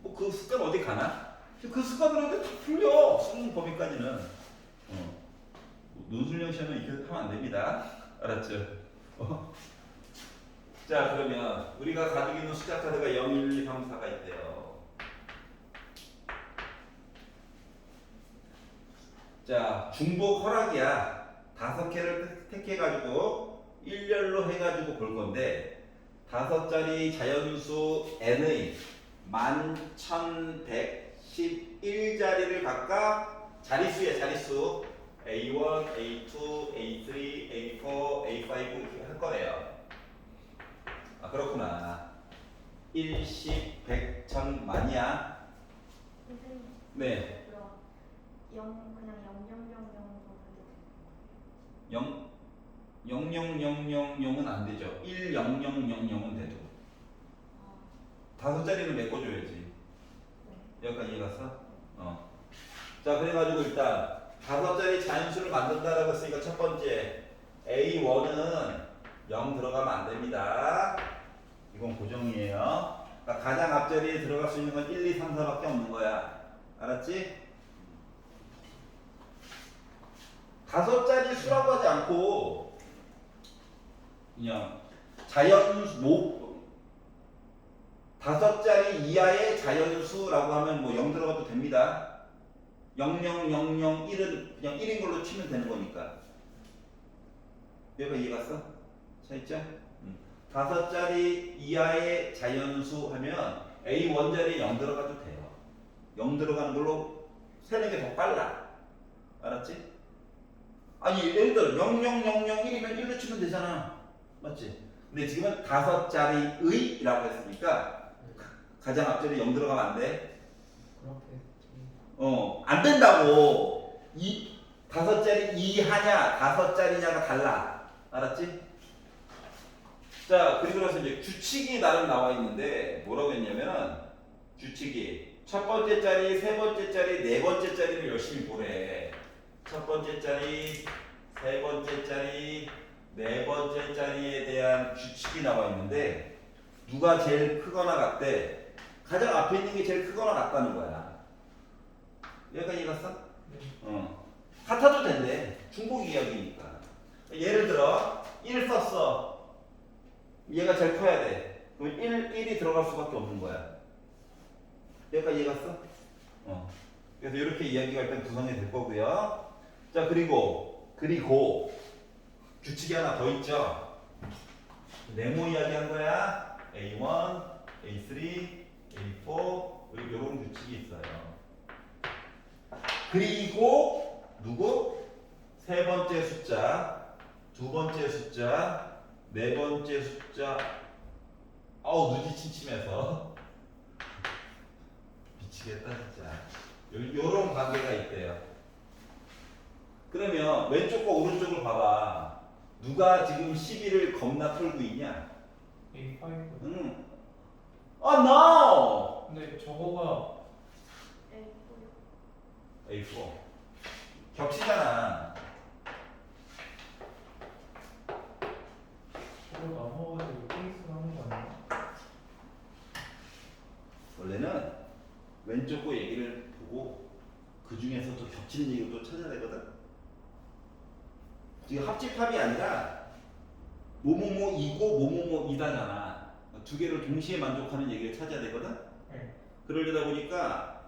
뭐 그 습관 어디 가나? 그 습관으로 다 풀려. 수능 범위까지는. 논술형 시험은 이렇게 하면 안 됩니다. 알았죠? 자 그러면 우리가 가지고 있는 숫자 카드가 0, 1, 2, 3, 4가 있대요. 자 중복 허락이야. 5개를 택해가지고 일렬로 해가지고 볼 건데 5자리 자연수 n의 11,111자리를 각각 자릿수에 자릿수 A1, A2, A3, A4, A5 이렇게 할 거래요. 아 그렇구나. 1, 10, 100, 1000 만이야. 선생님. 네. 그럼 그냥 0000도 0 0000은 안 되죠. 10000은 돼도. 아, 5자리는 메꿔줘야지. 네. 여기까지 이해갔어? 자 그래가지고 일단 5자리 자연수를 만든다라고 했으니까 첫 번째 A1은 0 들어가면 안 됩니다. 이건 고정이에요. 그러니까 가장 앞자리에 들어갈 수 있는 건 1, 2, 3, 4밖에 없는 거야. 알았지? 5자리 수라고 하지 않고 그냥 자연수 5자리 이하의 자연수라고 하면 뭐 0 들어가도 됩니다. 0001은 그냥 1인 걸로 치면 되는 거니까. 여기가 이해갔어? 차 있죠? 5자리 이하의 자연수 하면 A 원자리에 0 들어가도 돼요. 0 들어가는 걸로 세는 게 더 빨라. 알았지? 아니 예를 들어 0001이면 1로 치면 되잖아. 맞지? 근데 지금은 5자리의 라고 했으니까 가장 앞자리에 0 들어가면 안 돼. 그렇게 안 된다고. 5자리 이하냐 5자리냐가 달라. 알았지? 자 그리고 나서 이제 규칙이 나름 나와 있는데 뭐라고 했냐면 규칙이 첫 번째 자리, 세 번째 자리, 네 번째 자리를 열심히 보래. 첫 번째 자리, 세 번째 자리, 네 번째 자리에 대한 규칙이 나와 있는데 누가 제일 크거나 같대? 가장 앞에 있는 게 제일 크거나 같다는 거야. 여기까지 이해갔어? 네. 같아도 된대. 중복 이야기니까. 예를 들어 1 썼어. 얘가 제일 커야 돼. 그럼 1이 들어갈 수밖에 없는 거야. 여기까지 이해갔어? 그래서 이렇게 이야기가 일단 구성이 될 거고요. 자 그리고 규칙이 하나 더 있죠. 네모 이야기 한 거야. A1, A3, A4 이런 규칙이 있어요. 그리고 누구? 세 번째 숫자, 두 번째 숫자, 네 번째 숫자. 눈이 침침해서 미치겠다 진짜. 요런 관계가 있대요. 그러면 왼쪽과 오른쪽을 봐봐. 누가 지금 12를 겁나 풀고 있냐? A5. No! 근데 저거가 A4요. A4 겹치잖아. 저거 넘어가지고 케이스를 하는 거 아니야? 원래는 왼쪽 거 얘기를 보고 그 중에서 또 겹치는 얘기를 또 찾아야 되거든. 지금 합집합이 아니라 뭐뭐뭐 이고 뭐뭐뭐 이다잖아. 두 개를 동시에 만족하는 얘기를 찾아야 되거든. 네. 그러려다 보니까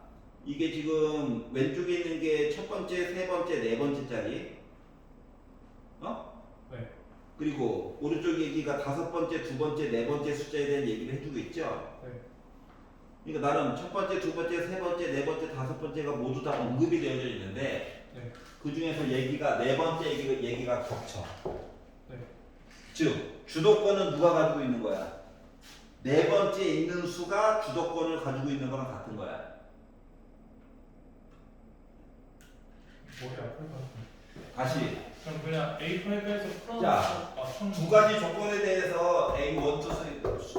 이게 지금 왼쪽에 있는 게 첫 번째, 세 번째, 네 번째 자리, 네. 그리고 오른쪽 얘기가 5번째, 두 번째, 네 번째 숫자에 대한 얘기를 해주고 있죠. 네. 그러니까 나름 첫 번째, 두 번째, 세 번째, 네 번째, 5번째가 모두 다 언급이 되어져 있는데 네. 그 중에서 얘기가 네 번째 얘기가 겹쳐. 네. 즉 주도권은 누가 가지고 있는 거야? 네 번째 있는 수가 주도권을 가지고 있는 거랑 같은 거야. 머리 아플 것 같은데. 다시 그럼 그냥 A5 빼서 풀어서 자, 두 가지 조건에 대해서 A, 1, 2, 3,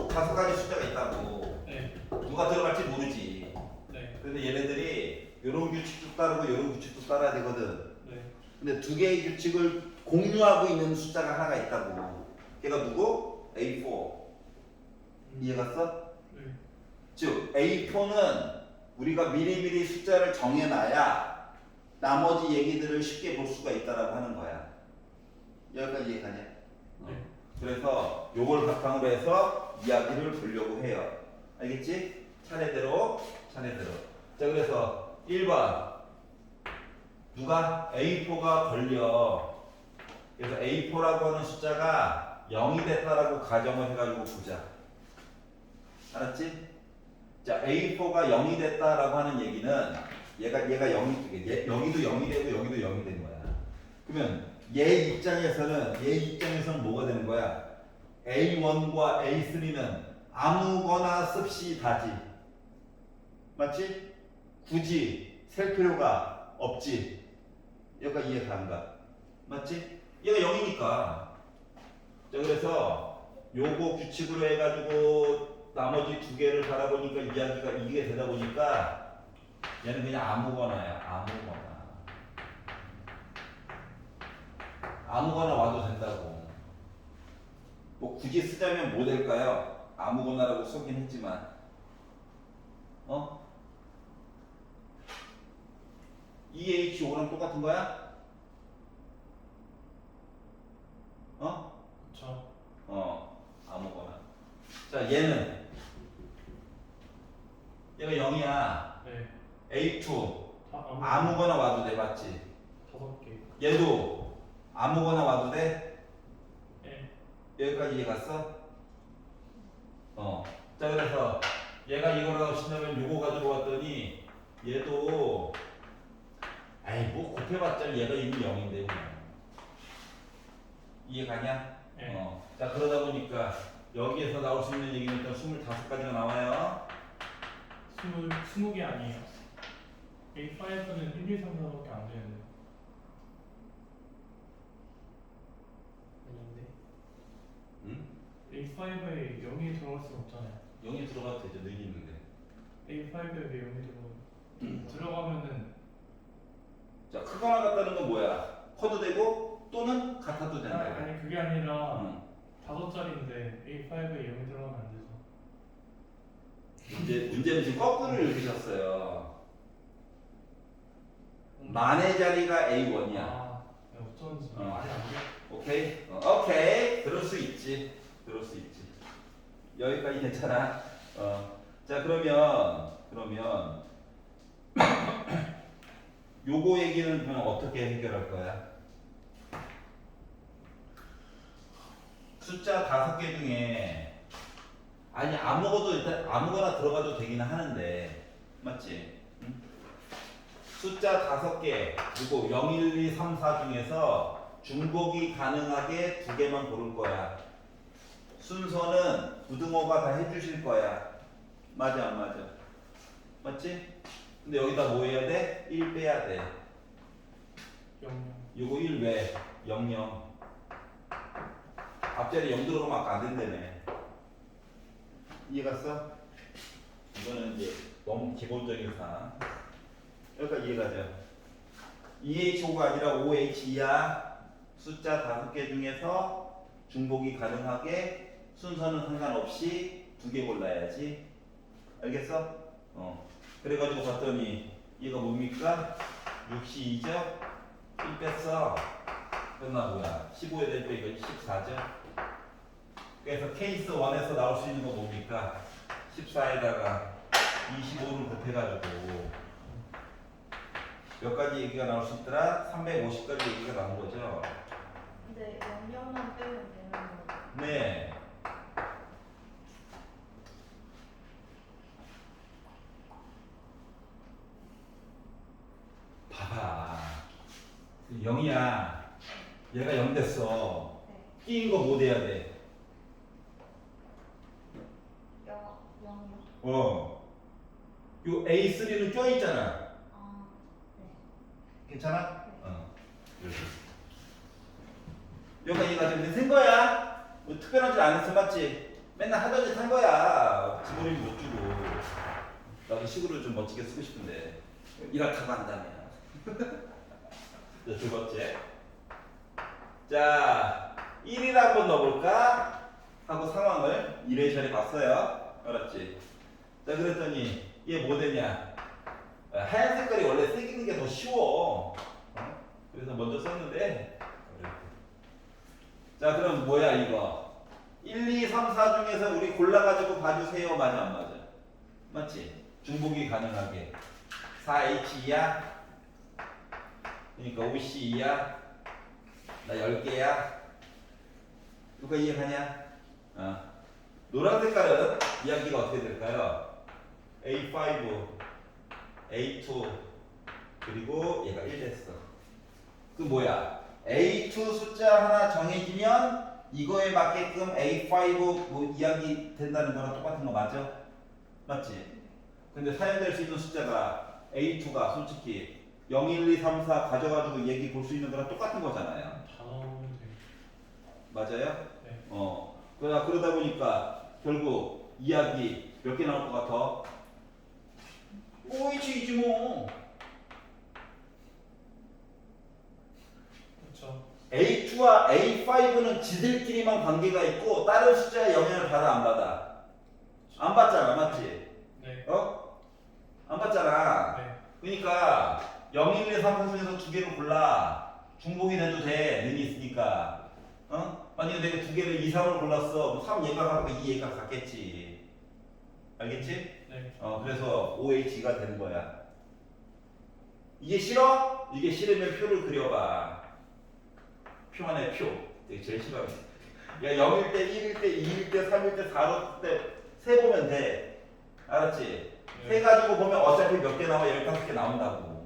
5가지 숫자가 있다고. 네. 누가 들어갈지 모르지. 네. 근데 얘네들이 이런 규칙도 따르고 이런 규칙도 따라야 되거든. 네. 근데 두 개의 규칙을 공유하고 있는 숫자가 하나가 있다고. 걔가 누구? A4. 이해갔어? 네. 즉 A4는 우리가 미리미리 숫자를 정해놔야 나머지 얘기들을 쉽게 볼 수가 있다라고 하는 거야. 여기까지 이해가냐? 네. 그래서 요걸 바탕으로 해서 이야기를 보려고 해요. 알겠지? 차례대로. 자 그래서 1번 누가 A4가 걸려 그래서 A4라고 하는 숫자가 0이 됐다라고 가정을 해가지고 보자. 알았지? 자, A4가 0이 됐다라고 하는 얘기는 얘가 0이, 여기도 0이 되고 여기도 0이 된 거야. 그러면 얘 입장에서는 뭐가 되는 거야? A1과 A3는 아무거나 습시 다지. 맞지? 굳이 셀 필요가 없지. 얘가 이해가 안 가. 맞지? 얘가 0이니까. 자, 그래서 요거 규칙으로 해가지고 나머지 두 개를 바라보니까 이야기가 이게 되다 보니까 얘는 그냥 아무거나야. 아무거나 와도 된다고. 뭐 굳이 쓰자면 뭐 될까요? 아무거나라고 쓰긴 했지만 EH5랑 똑같은 거야? 그쵸. 아무거나. 자, 얘는 얘가 0이야. 네. A2 다 아무거나 와도 돼. 맞지? 5개. 얘도 아무거나 와도 돼? 네. 여기까지 이해 갔어? 자, 그래서 얘가 이거라고 친다면 요거 가지고 왔더니 얘도 아이 뭐 곱해봤자 얘가 이미 0인데 그냥. 이해 가냐? 네. 자, 그러다 보니까 여기에서 나올 수 있는 얘기는 일단 25가지가 나와요. 20개 아니에요. A5는 1, 2, 3, 4밖에 안 되는데. 아닌데. 응? A5에 0이 들어갈 수는 없잖아요. 0이 들어가도 되죠. 능이 있는데. A5에 왜 0이 들어가면은 자, 크거나 같다는 건 뭐야? 커도 되고 또는 같아도 된다. 아니 그게 아니라 응. 5짜리인데 A5에 0이 들어가면 안 되죠. 문제는 지금 거꾸로 읽으셨어요. 만의 자리가 A1이야. 아, 어쩐지 말이 안 돼. 오케이? 오케이. 그럴 수 있지. 여기까지 괜찮아. 자, 그러면 요거 얘기는 그냥 어떻게 해결할 거야? 숫자 5개 중에 아니 일단 아무거나 들어가도 되기는 하는데 맞지? 응? 숫자 5개 그리고 0, 1, 2, 3, 4 중에서 중복이 가능하게 2개만 고를 거야. 순서는 부등호가 다 해주실 거야. 맞아 안 맞아? 맞지? 근데 여기다 뭐 해야 돼? 1 빼야 돼. 0. 요거 1 왜? 0, 0. 앞자리 0 들어가면 아까 안 된다며. 이해 갔어? 이거는 이제 너무 기본적인 사항. 여기까지 이해가죠? EH5가 아니라 OH야. 숫자 5개 중에서 중복이 가능하게 순서는 상관없이 2개 골라야지. 알겠어? 그래가지고 봤더니 얘가 뭡니까? 6시 2죠? 1 뺐어. 끝나 뭐야? 15에 대입 이거 14죠? 그래서 케이스 1에서 나올 수 있는 건 뭡니까? 14에다가 25를 곱해가지고 몇 가지 얘기가 나올 수 있더라? 350가지 얘기가 나온 거죠? 근데 0만 빼면 되는 거. 네. 봐봐. 0이야. 얘가 0 됐어. 네. 끼인 거 뭐 돼야 돼? 0이요? 요 A3는 껴있잖아. 아, 네. 괜찮아? 네. 이렇게. 여기가 지금 생 거야. 뭐 특별한 짓 안 했어, 맞지? 맨날 하던 짓 한 거야. 지분이 못 주고. 나도 시구를 좀 멋지게 쓰고 싶은데. 이렇다고 한다며. 자, 2번째. 자, 1이라 한번 넣어볼까? 하고 상황을 이레이션해 봤어요. 알았지? 자, 그랬더니 얘 뭐 되냐? 하얀 색깔이 원래 새기는 게 더 쉬워. 그래서 먼저 썼는데. 자, 그럼 뭐야 이거? 1, 2, 3, 4 중에서 우리 골라가지고 봐주세요. 맞아 안 맞아? 맞지? 중복이 가능하게 4H2야? 그러니까 OC2야? 나 10개야. 누가 이해가냐? 노란 색깔은 이야기가 어떻게 될까요? A5, A2 그리고 얘가 1 됐어. 그 뭐야? A2 숫자 하나 정해지면 이거에 맞게끔 A5 뭐 이야기 된다는 거랑 똑같은 거 맞아? 맞지? 근데 사용될 수 있는 숫자가 A2가 솔직히 0, 1, 2, 3, 4 가져가지고 얘기 볼 수 있는 거랑 똑같은 거잖아요. 다 나오면 돼. 맞아요? 네. 그러다 보니까 결국 이야기 몇 개 나올 것 같아? OH이지 뭐. 그렇죠. A2와 A5는 지들끼리만 관계가 있고 다른 숫자에 영향을 받아 안 받아? 안 받잖아, 맞지? 네. 안 받잖아. 네. 그러니까 0, 1, 2, 3, 4 중에서 두 개를 골라. 중복이 돼도 돼. 능이 있으니까. 만약에 내가 두 개를 2, 3을 골랐어. 3 얘가 갖고 2 얘가 같겠지. 알겠지? 네. 그래서 OH가 되는 거야. 이게 싫어? 이게 싫으면 표를 그려봐. 표 안에 표. 되게 제일 싫어하는. 야 0일 때, 1일 때, 2일 때, 3일 때, 4일 때 세 보면 돼. 알았지? 네. 세 가지고 보면 어차피 몇 개 나와? 15개 나온다고.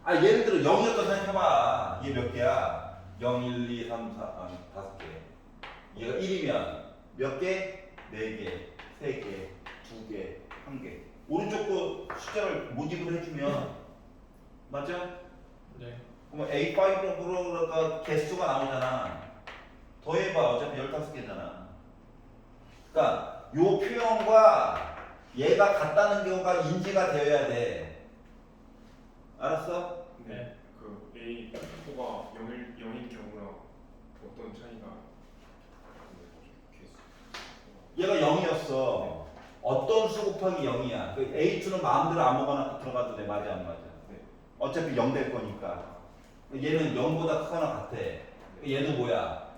예를 들어 0이었다 생각해봐. 얘 몇 개야? 0, 1, 2, 3, 4, 5개. 얘가 1이면 몇 개? 4개, 3개, 2개, 1개. 오른쪽 거 숫자를 모집을 해주면 맞죠? 네. 그러면 A5로 개수가 나오잖아. 더해봐. 어차피 15개잖아. 그러니까 요 표현과 얘가 같다는 경우가 인지가 되어야 돼. 알았어? 네. 그 A4가 0인 경우랑 어떤 차이가 얘가 0이었어. 어떤 수 곱하기 0이야. 그 A2는 마음대로 아무거나 들어가도 돼. 맞아 안 맞아? 네. 어차피 0 될 거니까. 얘는 0보다 크거나 같아. 얘도 뭐야?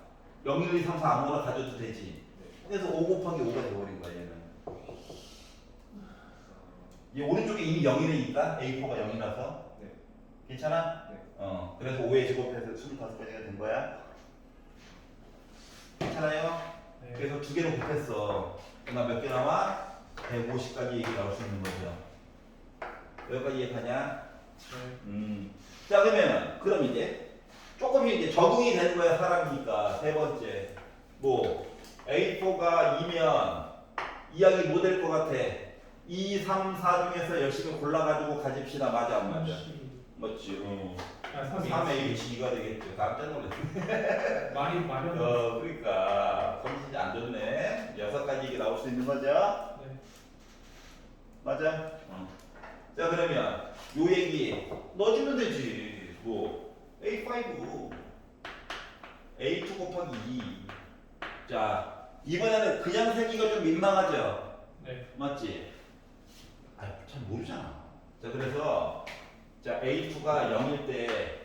0, 1, 2, 3, 4 아무거나 가져도 되지. 그래서 5 곱하기 5가 돼버린 거야 얘는. 얘 오른쪽에 이미 0이니까 A4가 0이라서 네. 괜찮아? 네. 그래서 5의 제곱해서 25가지가 된 거야. 괜찮아요? 네. 그래서 두 개를 곱했어. 그러면 몇 개 나와? 150까지 얘기 나올 수 있는 거죠. 여기까지 이해하냐? 네. 자 그럼 이제 조금 이제 적응이 되는 거야 사람이니까. 세 번째 뭐 A4가 2면 이야기 뭐 될 것 같아? 2, 3, 4 중에서 열심히 골라가지고 가집시다. 맞아 안 맞아? 맞지. 3H가 되겠죠. 깜짝 놀랐네. 말이 마련. 그러니까 컨디션이 안 좋네. 6가지 얘기 나올 수 있는 거죠? 네. 맞아? 자 그러면 요 얘기 넣어주면 되지. 뭐 A5 A2 곱하기 2. 자 이번에는 그냥 세기가 좀 민망하죠? 네. 맞지? 잘 모르잖아. 자 그래서 자 A2가 0일 때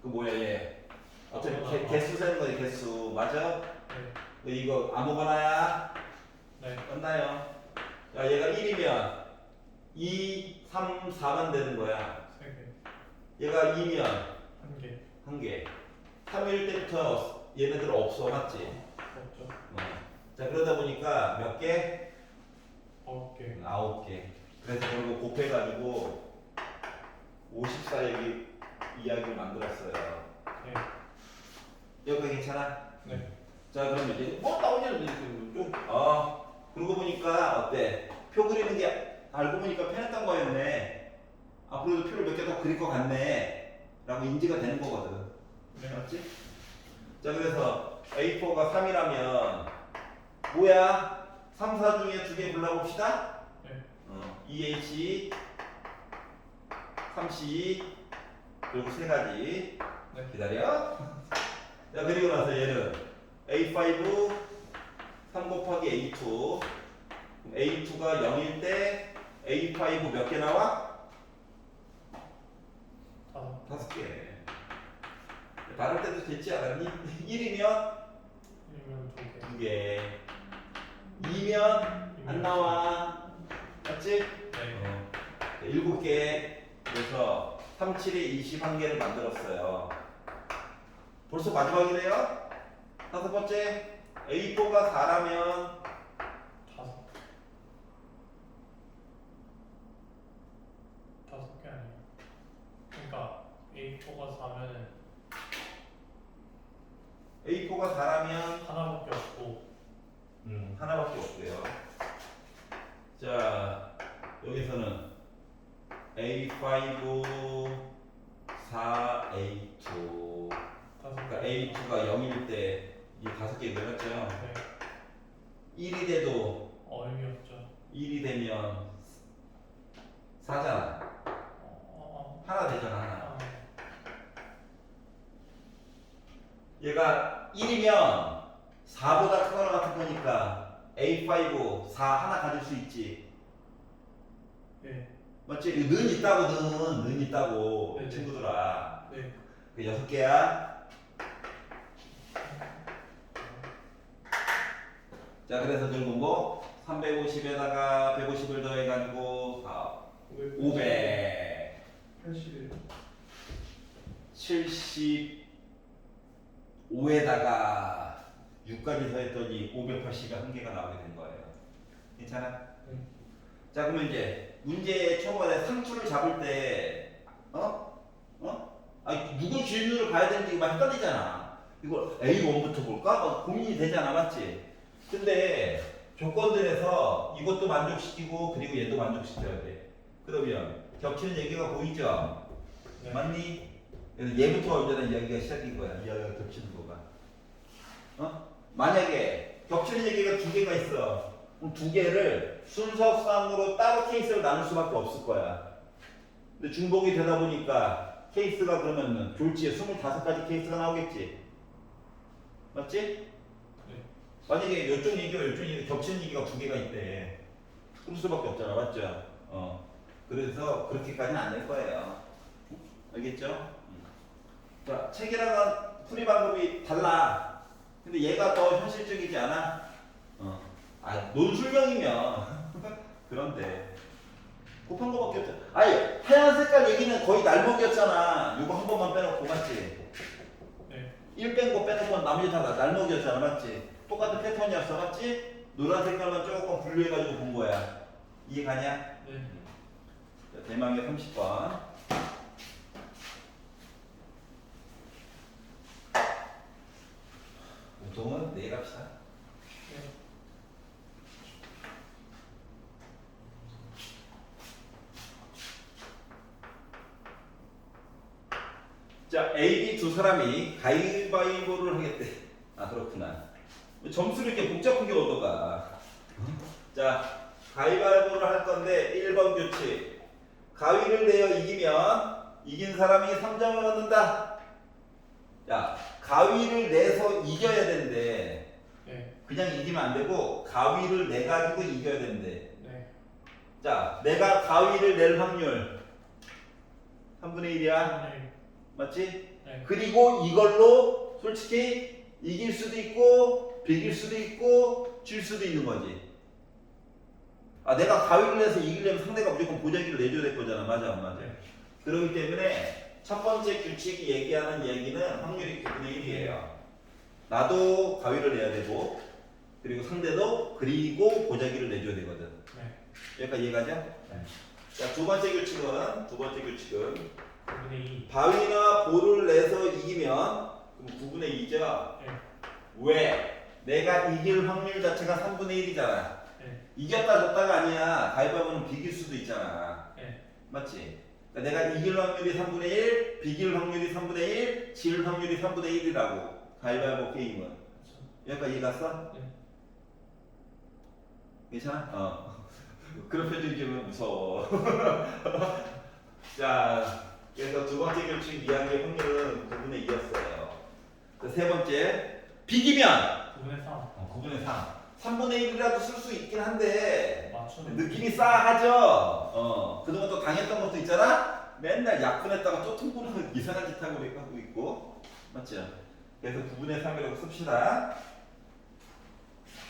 그 뭐야 얘 어차피 개수 세는 거지. 개수 맞아? 네. 근데 이거 아무거나야. 네. 끝나요. 자 얘가 1이면 2, 3, 4만 되는 거야. 3개. 얘가 2면 1개. 1개. 3일 때부터 얘네들 없어. 맞지? 없죠. 자 그러다 보니까 몇 개? 9개. 9개. 그래서 결국 곱해가지고 54 이야기를 만들었어요. 네. 여기가 괜찮아? 네. 자 그러면 이제 뭐 나오냐는 좀 그러고 보니까 어때? 표 그리는 게 알고 보니까 편했던 거였네. 앞으로도 표를 몇 개 더 그릴 것 같네 라고 인지가 되는 거거든. 네. 맞지? 자 그래서 A4가 3이라면 뭐야? 3, 4 중에 2개 골라봅시다. 네. EH 3C 그리고 3가지. 네. 기다려. 자 그리고 나서 얘는 A5 3 곱하기 A2. A2가 0일 때 A5 몇 개 나와? 5개. 다를 때도 됐지 않았니? 1이면 1이면 2개. 2개. 2면 안 나와. 맞지? 네. 7개. 그래서 37에 21개를 만들었어요. 벌써 마지막이네요. 다섯 번째, A4가 4라면 다섯 개 아니에요. 그러니까 A4가 4면은 A4가 4라면 하나밖에 없고 하나밖에 없고요. 자, 여기서는 A5, 4, A2. 다섯 그러니까 개. A2가 0일 때 이 다섯 개 늘었죠. 네. 1이 돼도 의미 없죠. 1이 되면 4잖아. 하나 되잖아, 하나. 얘가 1이면 4보다 크거나 같은 거니까 A5, 4 하나 가질 수 있지. 네. 맞지? 는 있다고, 는 있다고. 네, 네. 친구들아. 네. 그 6개야. 자, 그래서 결국 뭐 350에다가 150을 더해가지고 500, 81. 75에다가 6까지 더했더니 580이 한 개가 나오게 된 거예요. 괜찮아? 네. 자, 그러면 이제 문제 초반에 상수를 잡을 때 아니, 누구 기준으로 봐야 되는지 막 헷갈리잖아. 이걸 A1부터 볼까? 막 고민이 되잖아, 맞지? 근데 조건들에서 이것도 만족시키고 그리고 얘도 만족시켜야 돼. 그러면 겹치는 얘기가 보이죠? 네. 맞니? 그래서 얘부터 이제는 이야기가 시작인 거야. 이야기가 겹치는 거가. 만약에 겹치는 얘기가 두 개가 있어. 그럼 두 개를 순서상으로 따로 케이스를 나눌 수밖에 없을 거야. 근데 중복이 되다 보니까 케이스가 그러면 졸지에 25가지 케이스가 나오겠지. 맞지? 네. 만약에 이쪽 얘기와 이쪽 얘기 겹치는 얘기가 두 개가 있대. 그럴 수밖에 없잖아. 맞죠? 그래서 그렇게까지는 안 될 거예요. 알겠죠? 자, 책이랑은 풀이 방법이 달라. 근데 얘가 더 현실적이지 않아? 논술형이면 그런데 곱한 거밖에 없잖아. 아니, 하얀 색깔 얘기는 거의 날먹이었잖아. 이거 한 번만 빼놓고 맞지? 네. 1 뺀 거 빼놓고 나머지 다 날먹이었잖아. 맞지? 똑같은 패턴이었어. 맞지? 노란 색깔만 조금 분류해가지고 본 거야. 이해 가냐? 네. 자, 대망의 30번. 우동은 내일 합시다. 네. 자, A, B 두 사람이 가위바위보를 하겠대. 아, 그렇구나. 점수를 이렇게 복잡하게 얻어가. 자, 가위바위보를 할 건데 1번 규칙. 가위를 내어 이기면 이긴 사람이 3점을 얻는다. 야, 가위를 내서 이겨야 된대. 네. 그냥 이기면 안 되고 가위를 내 가지고 이겨야 된대. 네. 자, 내가 가위를 낼 확률 3분의 1이야. 네. 맞지? 네. 그리고 이걸로 솔직히 이길 수도 있고 비길 수도 있고 질 수도 있는 거지. 아, 내가 가위를 내서 이기려면 상대가 무조건 보자기를 내줘야 될 거잖아. 맞아 안 맞아? 네. 그렇기 때문에 첫 번째 규칙이 얘기하는 얘기는 확률이 9분의 1이에요. 나도 가위를 내야 되고 그리고 상대도 그리고 보자기를 내줘야 되거든. 네. 여기까지 이해가죠? 네. 자, 두 번째 규칙은 9분의 2. 바위나 볼을 내서 이기면 그럼 9분의 2죠? 네. 왜? 내가 이길 확률 자체가 3분의 1이잖아. 네. 이겼다 졌다가 아니야. 가위바위보는 비길 수도 있잖아. 네. 맞지? 그러니까 내가 이길 확률이 3분의 1, 비길 확률이 3분의 1, 질 확률이 3분의 1이라고. 가위바위보 게임은. 그렇죠. 여기까지 이해 갔어? 네. 괜찮아? 그런 표정이 좀 무서워. 자, 그래서 두 번째 규칙 이야기의 확률은 9분의 2였어요. 세 번째, 비기면 9분의 3. 9분의 3. 3분의 1이라도 쓸 수 있긴 한데 맞추는. 느낌이 싸하죠. 그동안 또 당했던 것도 있잖아. 맨날 약분했다가 또 통보는 이상한 짓 하고 있고 맞죠? 그래서 9분의 3이라고 씁시다.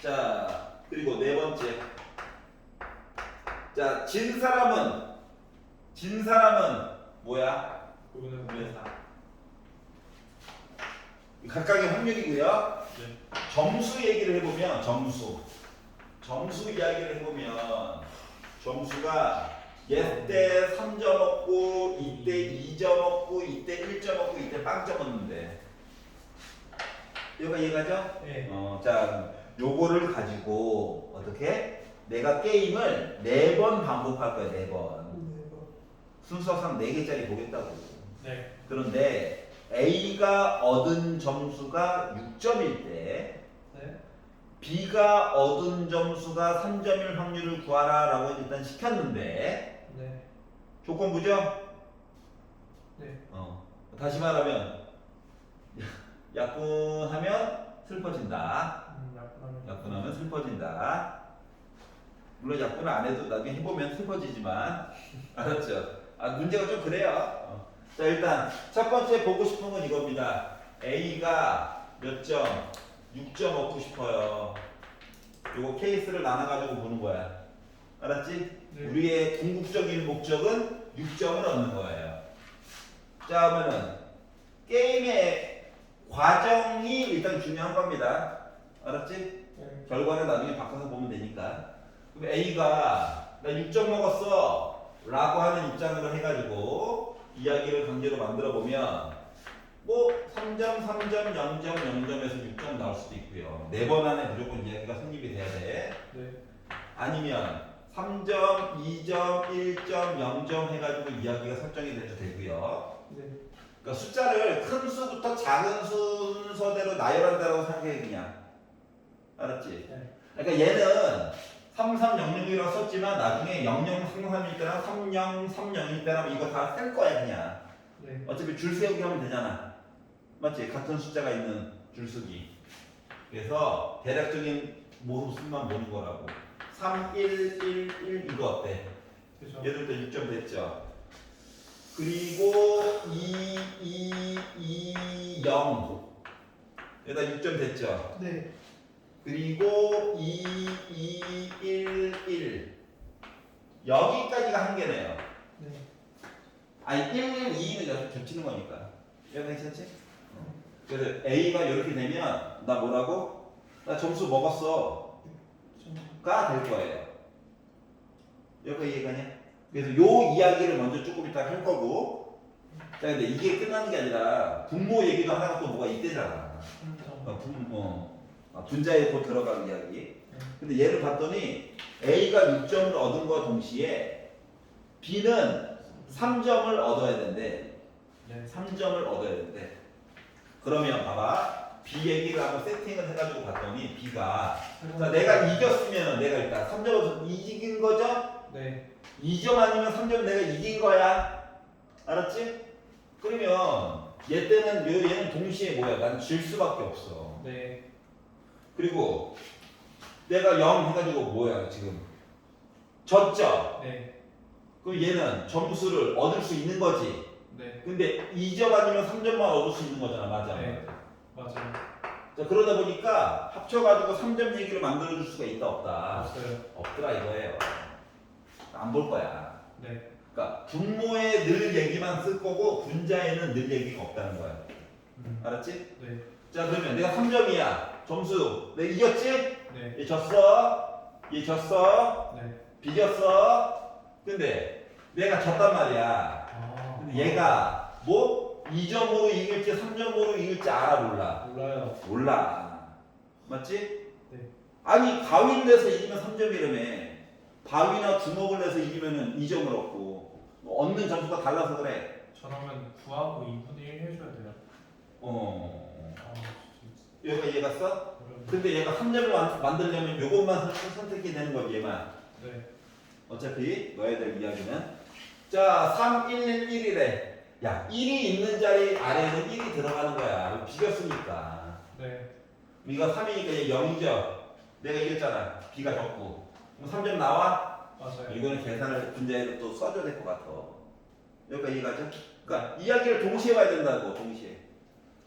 자, 그리고 네 번째. 자, 진 사람은 뭐야? 그거는 5분의 4. 각각의 확률이고요. 네. 점수 얘기를 해보면 점수 이야기를 해보면 점수가 얘때 3점 얻고 이때 2점 얻고 이때 1점 얻고 이때 빵점 얻는데 이거가 이해가죠? 네. 자 요거를 가지고 어떻게 내가 게임을 4번 반복할 거야. 4번 순서상 4개짜리 보겠다고. 네. 그런데 A가 얻은 점수가 6점일 때 네. B가 얻은 점수가 3점일 확률을 구하라 라고 일단 시켰는데 네. 조건부죠? 네. 다시 말하면 약분하면 슬퍼진다. 약분하면 슬퍼진다. 물론 약분을 안 해도 나중에 해보면 슬퍼지지만 알았죠? 문제가 좀 그래요. 자 일단 첫 번째 보고 싶은 건 이겁니다. A가 몇 점? 6점 얻고 싶어요. 요거 케이스를 나눠가지고 보는 거야. 알았지? 네. 우리의 궁극적인 목적은 6점을 얻는 거예요. 자 그러면은 게임의 과정이 일단 중요한 겁니다. 알았지? 네. 결과는 나중에 바꿔서 보면 되니까. 그럼 A가 나 6점 먹었어 라고 하는 입장으로 해가지고 이야기를 강제로 만들어 보면 뭐 3점, 3점, 0점, 0점에서 6점 나올 수도 있고요. 4번 안에 무조건 이야기가 성립이 돼야 돼. 네. 아니면 3점, 2점, 1점, 0점 해가지고 이야기가 설정이 돼도 되고요. 네. 그러니까 숫자를 큰 수부터 작은 순서대로 나열한다고 생각해 그냥. 알았지? 네. 그러니까 얘는 3300이라고 썼지만 나중에 0033일 때랑 3030일 때랑 이거 다 쓸 거야 그냥. 네. 어차피 줄 세우기 하면 되잖아. 맞지? 같은 숫자가 있는 줄서기. 그래서 대략적인 모습만 보는 거라고. 3, 1, 1, 1 이거 어때? 그죠. 얘들 때 6점 됐죠. 그리고 2, 2, 2, 0 여기다 6점 됐죠. 네. 그리고 2, 2, 1, 1 여기까지가 한계네요. 네. 아니 1, 2는 여기서 겹치는 거니까. 이거 괜찮지? 그래서 A가 이렇게 되면 나 뭐라고? 나 점수 먹었어 가 될 거예요. 여기 이해가냐? 그래서 요 이야기를 먼저 조금 이따 할 거고. 자 근데 이게 끝나는 게 아니라 분모 얘기도 하나가 또 뭐가 있대잖아. 분자에 곧 들어가는 이야기. 근데 얘를 봤더니 A가 6점을 얻은 것과 동시에 B는 3점을 얻어야 된대. 네. 3점을 얻어야 된대. 그러면 봐봐. B 얘기를 한번 세팅을 해가지고 봤더니 B가 자 내가 이겼으면 내가 일단 3점을 이긴 거죠? 네. 2점 아니면 3점 내가 이긴 거야. 알았지? 그러면 얘 때는 얘는 동시에 뭐야? 난 질 수밖에 없어. 네. 그리고 내가 0 해가지고 뭐야 지금 졌죠? 네. 그럼 얘는 점수를 얻을 수 있는 거지. 네. 근데 2점 아니면 3점만 얻을 수 있는 거잖아. 맞아. 네. 맞아요. 자, 그러다 보니까 합쳐가지고 3점 얘기를 만들어줄 수가 있다 없다. 없어요. 없더라 이거예요. 안 볼 거야. 네. 그러니까 분모에 늘 얘기만 쓸 거고 분자에는 늘 얘기가 없다는 거야. 알았지? 네. 자 그러면 내가 3점이야. 점수 내가 이겼지? 네. 얘 졌어. 얘 졌어. 네. 비겼어. 근데 내가 졌단 말이야. 아. 근데 얘가 뭐 2점으로 이길지 3점으로 이길지 알아 몰라? 몰라요. 몰라. 맞지? 네. 아니 가위를 내서 이기면 3점이라며. 바위나 주먹을 내서 이기면은 2점을 얻고 얻는 점수가 달라서 그래. 저라면 9하고 2분의 1 해줘야 돼요. 아, 진짜. 여기가 이해 갔어? 어려운데. 근데 얘가 3점을 만들려면 요것만 선택이 되는 거지 얘만. 네. 어차피 넣어야 될 이야기는 자 3, 1, 1, 1이래. 야 1이 있는 자리 아래에는 1이 들어가는 거야. 비겼으니까. 네. 이거 3이니까 얘 0이죠. 내가 이겼잖아. B가 졌고. 그럼 3점 나와? 맞아요. 이거는 계산을 분자에도 또 써줘야 될 것 같아. 여기까지 이해가죠? 그러니까 이야기를 동시에 봐야 된다고. 동시에.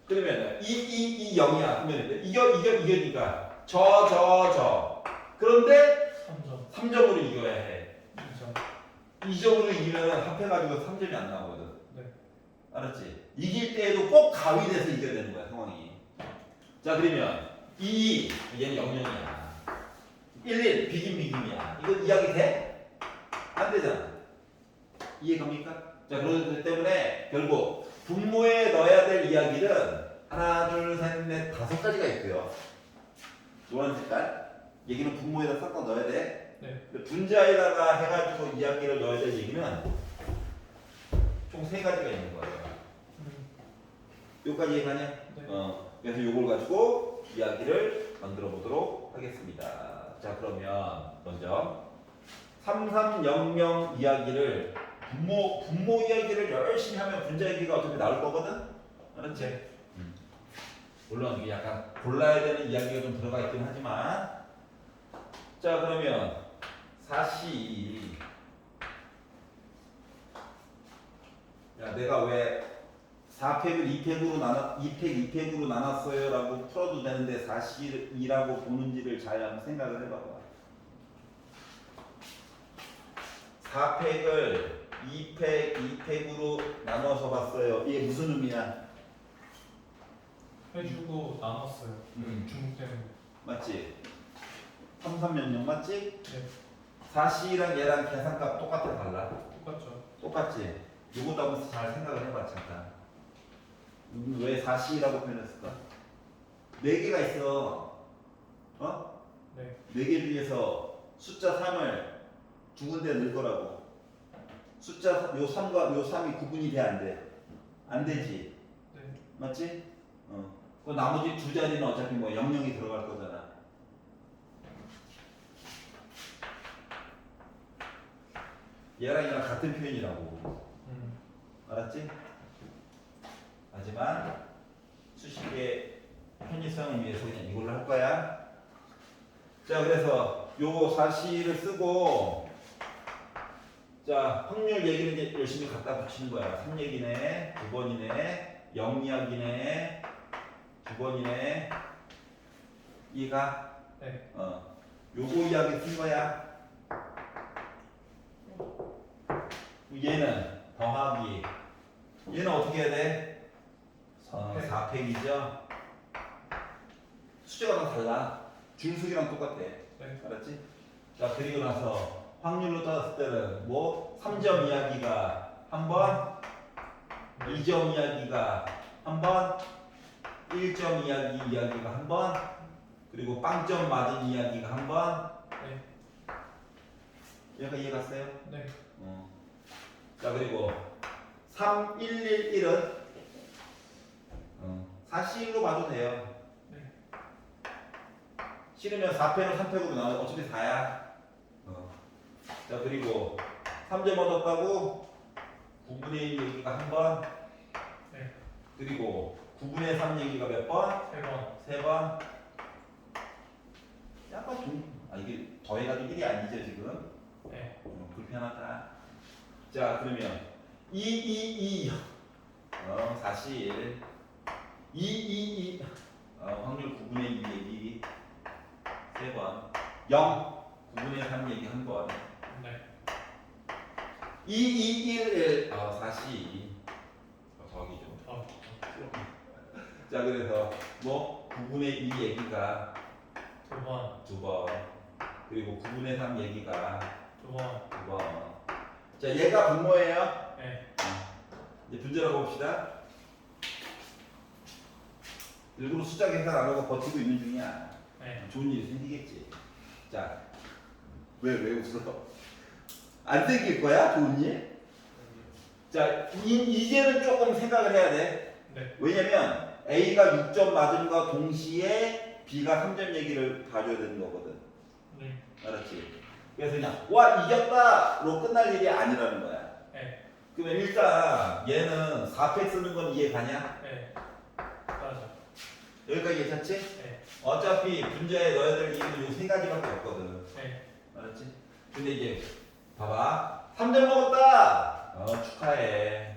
그러면 2, 0이야. 그러면 이겨니까 저. 그런데 3점. 3점으로 이겨야 해. 2점. 2점으로 이기면 합해가지고 3점이 안 나오거든. 네. 알았지? 이길 때에도 꼭 가위돼서 이겨야 되는 거야 상황이. 자 그러면 2 얘는 0이야. 1 비김이야. 이거 이야기 돼? 안 되잖아. 이해갑니까? 자 그렇기 때문에 결국 분모에 넣어야 될 이야기는 하나 둘 셋 넷 5가지가 있고요. 노란 색깔 얘기는 분모에다 섞어 넣어야 돼. 네. 근데 분자에다가 해가지고 이야기를 넣어야 될 얘기는 총 3가지가 있는 거예요. 여기까지 이해가냐? 네. 그래서 이걸 가지고 이야기를 만들어 보도록 하겠습니다. 자 그러면 먼저 3300 이야기를 분모 이야기를 열심히 하면 분자 얘기가 어차피 나올 거거든? 알았지? 네. 물론 이게 약간 골라야 되는 이야기가 좀 들어가 있긴 하지만 자 그러면 사시 야 내가 왜 4팩을 2팩으로 2팩으로 나눴어요 라고 풀어도 되는데 사시이라고 보는지를 잘 한번 생각을 해봐봐. 4팩을 2팩으로 나눠서 봤어요. 이게 무슨 의미야? 해주고 나눴어요. 중국 때문에. 맞지? 3300 맞지? 네. 사시랑 얘랑 계산값 똑같아 달라? 똑같죠. 똑같지? 요것도 한번 잘 생각을 해봐 잠깐. 왜 사시라고 표현했을까? 4개가 있어. 어? 네. 4개 중에서 숫자 3을 두 군데 넣을 거라고. 숫자 요 3과 요 3이 구분이 돼 안 돼? 안 되지? 네. 맞지? 그 나머지 두 자리는 어차피 뭐 00이 들어갈 거잖아. 얘랑 얘랑 같은 표현이라고. 알았지? 하지만 수식의 편의성을 위해서 그냥 이걸로 할 거야. 자 그래서 요거 사시를 쓰고 자 확률 얘기는 이제 열심히 갖다 붙이는 거야. 3 얘기네, 9번이네, 0 이야기네, 9번이네. 이해가? 네. 요거 이야기 쓴 거야. 얘는 더하기. 얘는 어떻게 해야 돼? 4팩이죠. 숫자가 다 달라. 중수기랑 똑같아. 네. 알았지? 자 그리고 나서 확률로 따졌을 때는 뭐 3점 이야기가 한 번, 2점 이야기가 한 번, 1점 이야기가 한 번, 그리고 빵점 맞은 이야기가 한 번. 네. 얘가 이해 갔어요? 네. 자 그리고 3111은 사실로 봐도 돼요. 네. 싫으면 4팩을 3팩으로 나눠 어차피 4야. 자 그리고 3점 얻었다고 9분의 1 얘기가 한 번. 네. 그리고 9분의 3 얘기가 몇 번? 3번. 3번. 약간 이게 더해가지고 1이 아니죠 지금? 네. 불편하다. 자 그러면 2 사실 2 확률 9분의 2 얘기 3번 0 9분의 3 얘기 한 번. 네. 1 사실 더하기죠. 자 그래서 뭐 9분의 2 얘기가 2번. 2번 그리고 9분의 3 얘기가 2번. 2번. 자 얘가 분모예요. 네. 이제 분자라고 봅시다. 일부러 숫자 계산 안 하고 버티고 있는 중이야. 네. 좋은 일이 생기겠지. 자, 왜 웃어? 안 생길 거야? 좋은 일? 자, 이제는 조금 생각을 해야 돼. 네. 왜냐면 A가 6점 맞음과 동시에 B가 3점 얘기를 봐줘야 되는 거거든. 네. 알았지? 그래서 그냥 와 이겼다로 끝날 일이 아니라는 거야. 네. 그러면 일단 얘는 4팩 쓰는 건 이해 가냐? 네. 맞아. 여기까지 괜찮지? 네. 어차피 분자에 넣어야 될 이유는 이 3가지밖에 없거든. 네. 알았지? 근데 이제 봐봐. 3점 먹었다. 축하해.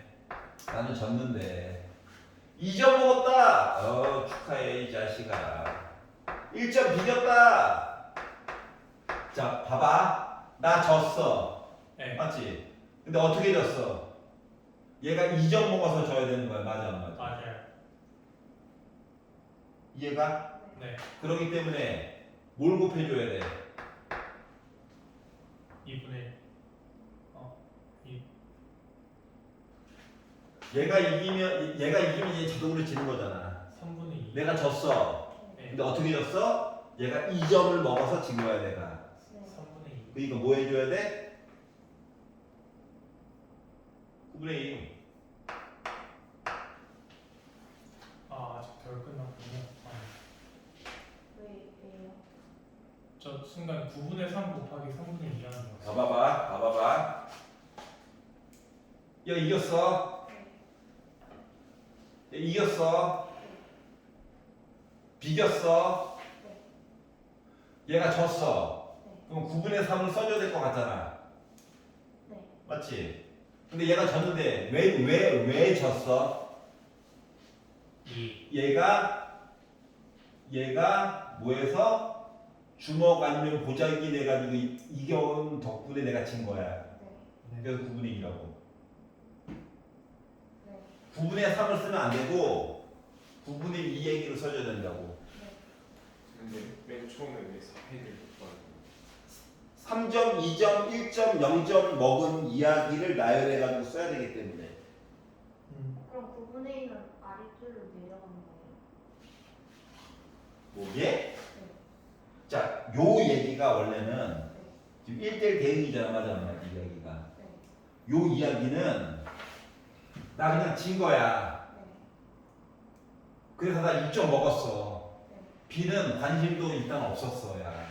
나는 졌는데. 2점 먹었다. 축하해 이 자식아. 1점 비겼다. 자 봐봐. 나 졌어. 네. 맞지? 근데 어떻게 졌어? 얘가 2점 먹어서 줘야 되는 거야. 맞아 안 맞아? 맞아요. 이해가? 네. 그렇기 때문에 뭘 곱해줘야 돼? 2분의 얘가 이기면 얘 자동으로 지는 거잖아. 3분의 2. 내가 졌어. 네. 근데 어떻게 졌어? 얘가 2점을 먹어서 진 거야 내가. 네. 3분의 2. 그러니까 뭐 해줘야 돼? 9분의 2. 아직 덜 끝났군요. 왜요? 저 순간 9분의 3 곱하기 3분의 2라는 거. 봐봐봐. 얘 이겼어. 네. 얘 이겼어. 비겼어. 얘가 졌어. 그럼 9분의 3을 써줘야 될 것 같잖아. 네. 맞지? 근데 얘가 졌는데 왜 졌어? 2. 얘가 뭐해서 주먹 아니면 보자기 내가지고 이겨온 덕분에 내가 진 거야. 네. 그래서 9분의 2라고. 네. 9분의 3을 쓰면 안 되고 9분의 2 얘기를 써줘야 된다고. 근데 맨 처음에 왜 4팩을 곱하는 3점, 2점, 1점, 0점 먹은 이야기를 나열해가지고 써야 되기 때문에. 그럼 9분의 1은 아래쪽으로 내려가는 거예요? 뭐게? 네. 자, 요 얘기가 원래는 네. 지금 1대1 대응이잖아. 맞아, 안 맞아, 이 이야기가. 네. 요 이야기는 나 그냥 진 거야. 네. 그래서 나 2점 먹었어. 네. B는 관심도 일단 없었어, 야. 네.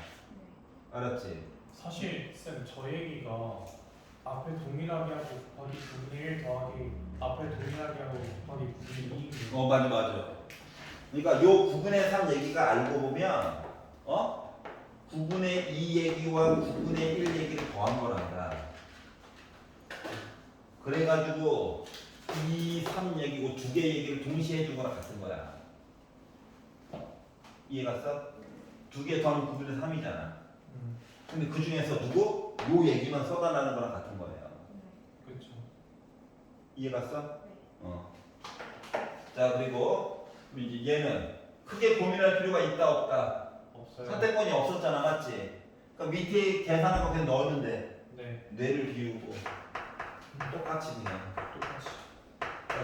알았지? 사실 쌤 저 얘기가 앞에 동일하게 하고 곱하기 9분의 1 더하기 앞에 동일하게 하고 곱하기 9분의 2. 맞아. 그러니까 요 9분의 3 얘기가 알고 보면 9분의 2 얘기와 9분의 1 얘기를 더한 거란다. 그래가지고 2, 3 얘기고 두 개 얘기를 동시에 해준 거랑 같은 거야. 이해갔어? 두 개 더하면 9분의 3이잖아. 근데 그 중에서 누구? 요 얘기만 써달라는 거랑 같은 거예요. 그렇죠. 이해갔어? 네. 자, 그리고 이제 얘는 크게 고민할 필요가 있다 없다. 없어요. 선택권이 없었잖아, 맞지? 그러니까 밑에 계산한 거 그냥 넣었는데 네. 뇌를 비우고 똑같이 그냥. 똑같이.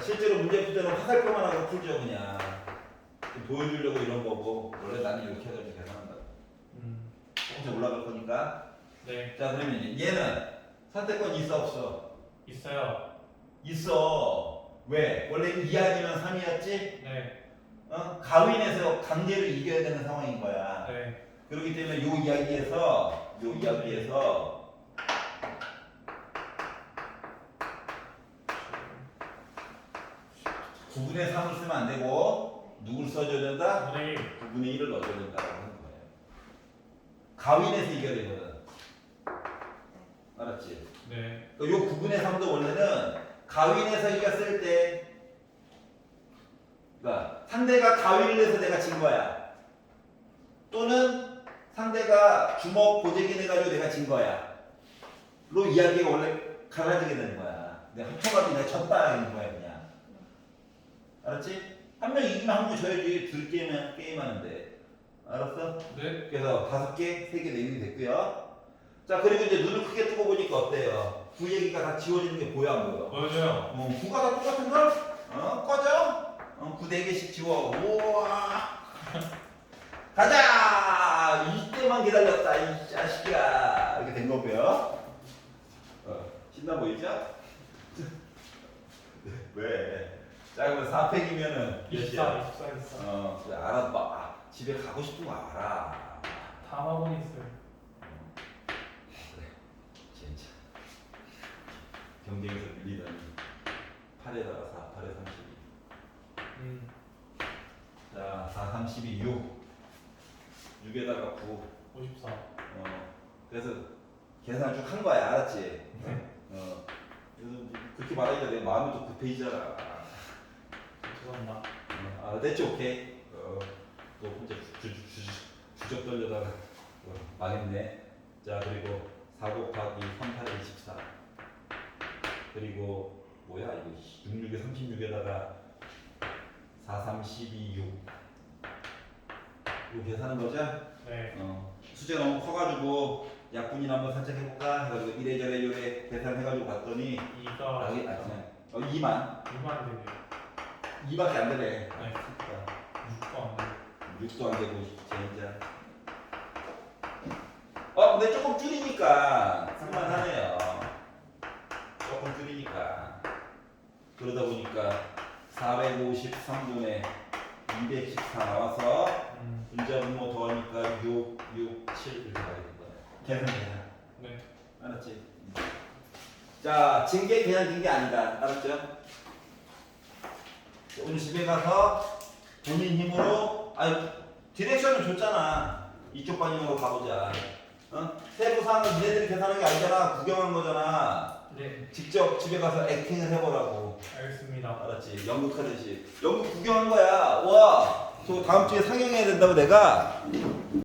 실제로 문제 풀 때는 화살표만 하고 풀죠 그냥. 좀 보여주려고 이런 거고 원래 나는 이렇게 해가지고 계산한다. 조금씩 올라갈 거니까. 네. 자, 그러면 이제 얘는 선택권이 있어 없어? 있어요. 있어. 왜? 원래 2 아니면 3이었지? 네. 가윈에서 강제로 이겨야 되는 상황인 거야. 네. 그렇기 때문에 요 이야기에서 9분의 3을 쓰면 안 되고 누굴 써줘야 된다? 9분의 1. 9분의 1을 넣어줘야 된다고 하는 거예요. 가윈에서 이겨야 되거든. 알았지? 네. 요 9분의 3도 원래는 가윈에서 이겼을 때 그러니까 상대가 가윈을 해서 내가 진 거야. 또는 상대가 주먹 보재기 내가지고 내가 진 거야. 로 이야기가 원래 갈라지게 되는 거야. 내가 합쳐가지고 내가 졌다 이런 거야 그냥. 알았지? 한 명 이기면 한 명 져야지. 둘 게임하는데. 알았어? 네. 그래서 5개, 3개 내용이 됐고요. 자, 그리고 이제 눈을 크게 뜨고 보니까 어때요? 구 얘기가 다 지워지는 게 보여 안 보여? 보여줘요. 구가 다 똑같은 걸? 꺼져? 구 4개씩 지워. 우와. 가자! 이때만 기다렸다, 이 자식아. 이렇게 된 거고요. 신나 보이죠? 왜? 자, 그러면 4팩이면은 24, 24. 그래, 알아. 집에 가고 싶은 거 알아. 다 학원 있어요. 그래, 진짜. 경쟁에서 밀리더니 8에다가 4, 8에 32. 자, 4, 32, 6. 6에다가 9. 54. 그래서 계산을 쭉 한 거야, 알았지? 그래서 그렇게 말하니까 내 마음이 또 급해지잖아. 죄송합니다. 됐지, 오케이. 또 혼자 주접 떨려다가 망했네. 자, 그리고 4 곱하기 3, 8에 24. 그리고 뭐야 이거 66에 36에다가 4, 3, 12, 6 이거 계산하는 거죠? 네. 수제가 너무 커가지고 약분이나 한번 살짝 해볼까 해가지고 이래저래 요래 계산해가지고 봤더니 2가 그냥 2만 2만 되네요. 2밖에 안 되네. 네. 6도 안 되고. 6도 안 되고 젠장. 근데 조금 줄이니까 쓸만하네요. 조금 줄이니까. 그러다 보니까 453분의 214 나와서 분자분모 더하니까 6, 6, 7 이렇게 가게 된 거야. 계산. 네. 알았지? 자, 징계 그냥 긴 게 아니다. 알았죠? 오늘 집에 가서 본인 힘으로 디렉션을 줬잖아. 이쪽 방향으로 가보자. 세부사항은 니네들이 계산한 게 아니잖아. 구경한 거잖아. 네. 직접 집에 가서 액팅을 해보라고. 알겠습니다. 알았지? 연극하듯이. 연극 구경한 거야. 와, 저 다음 주에 상영해야 된다고 내가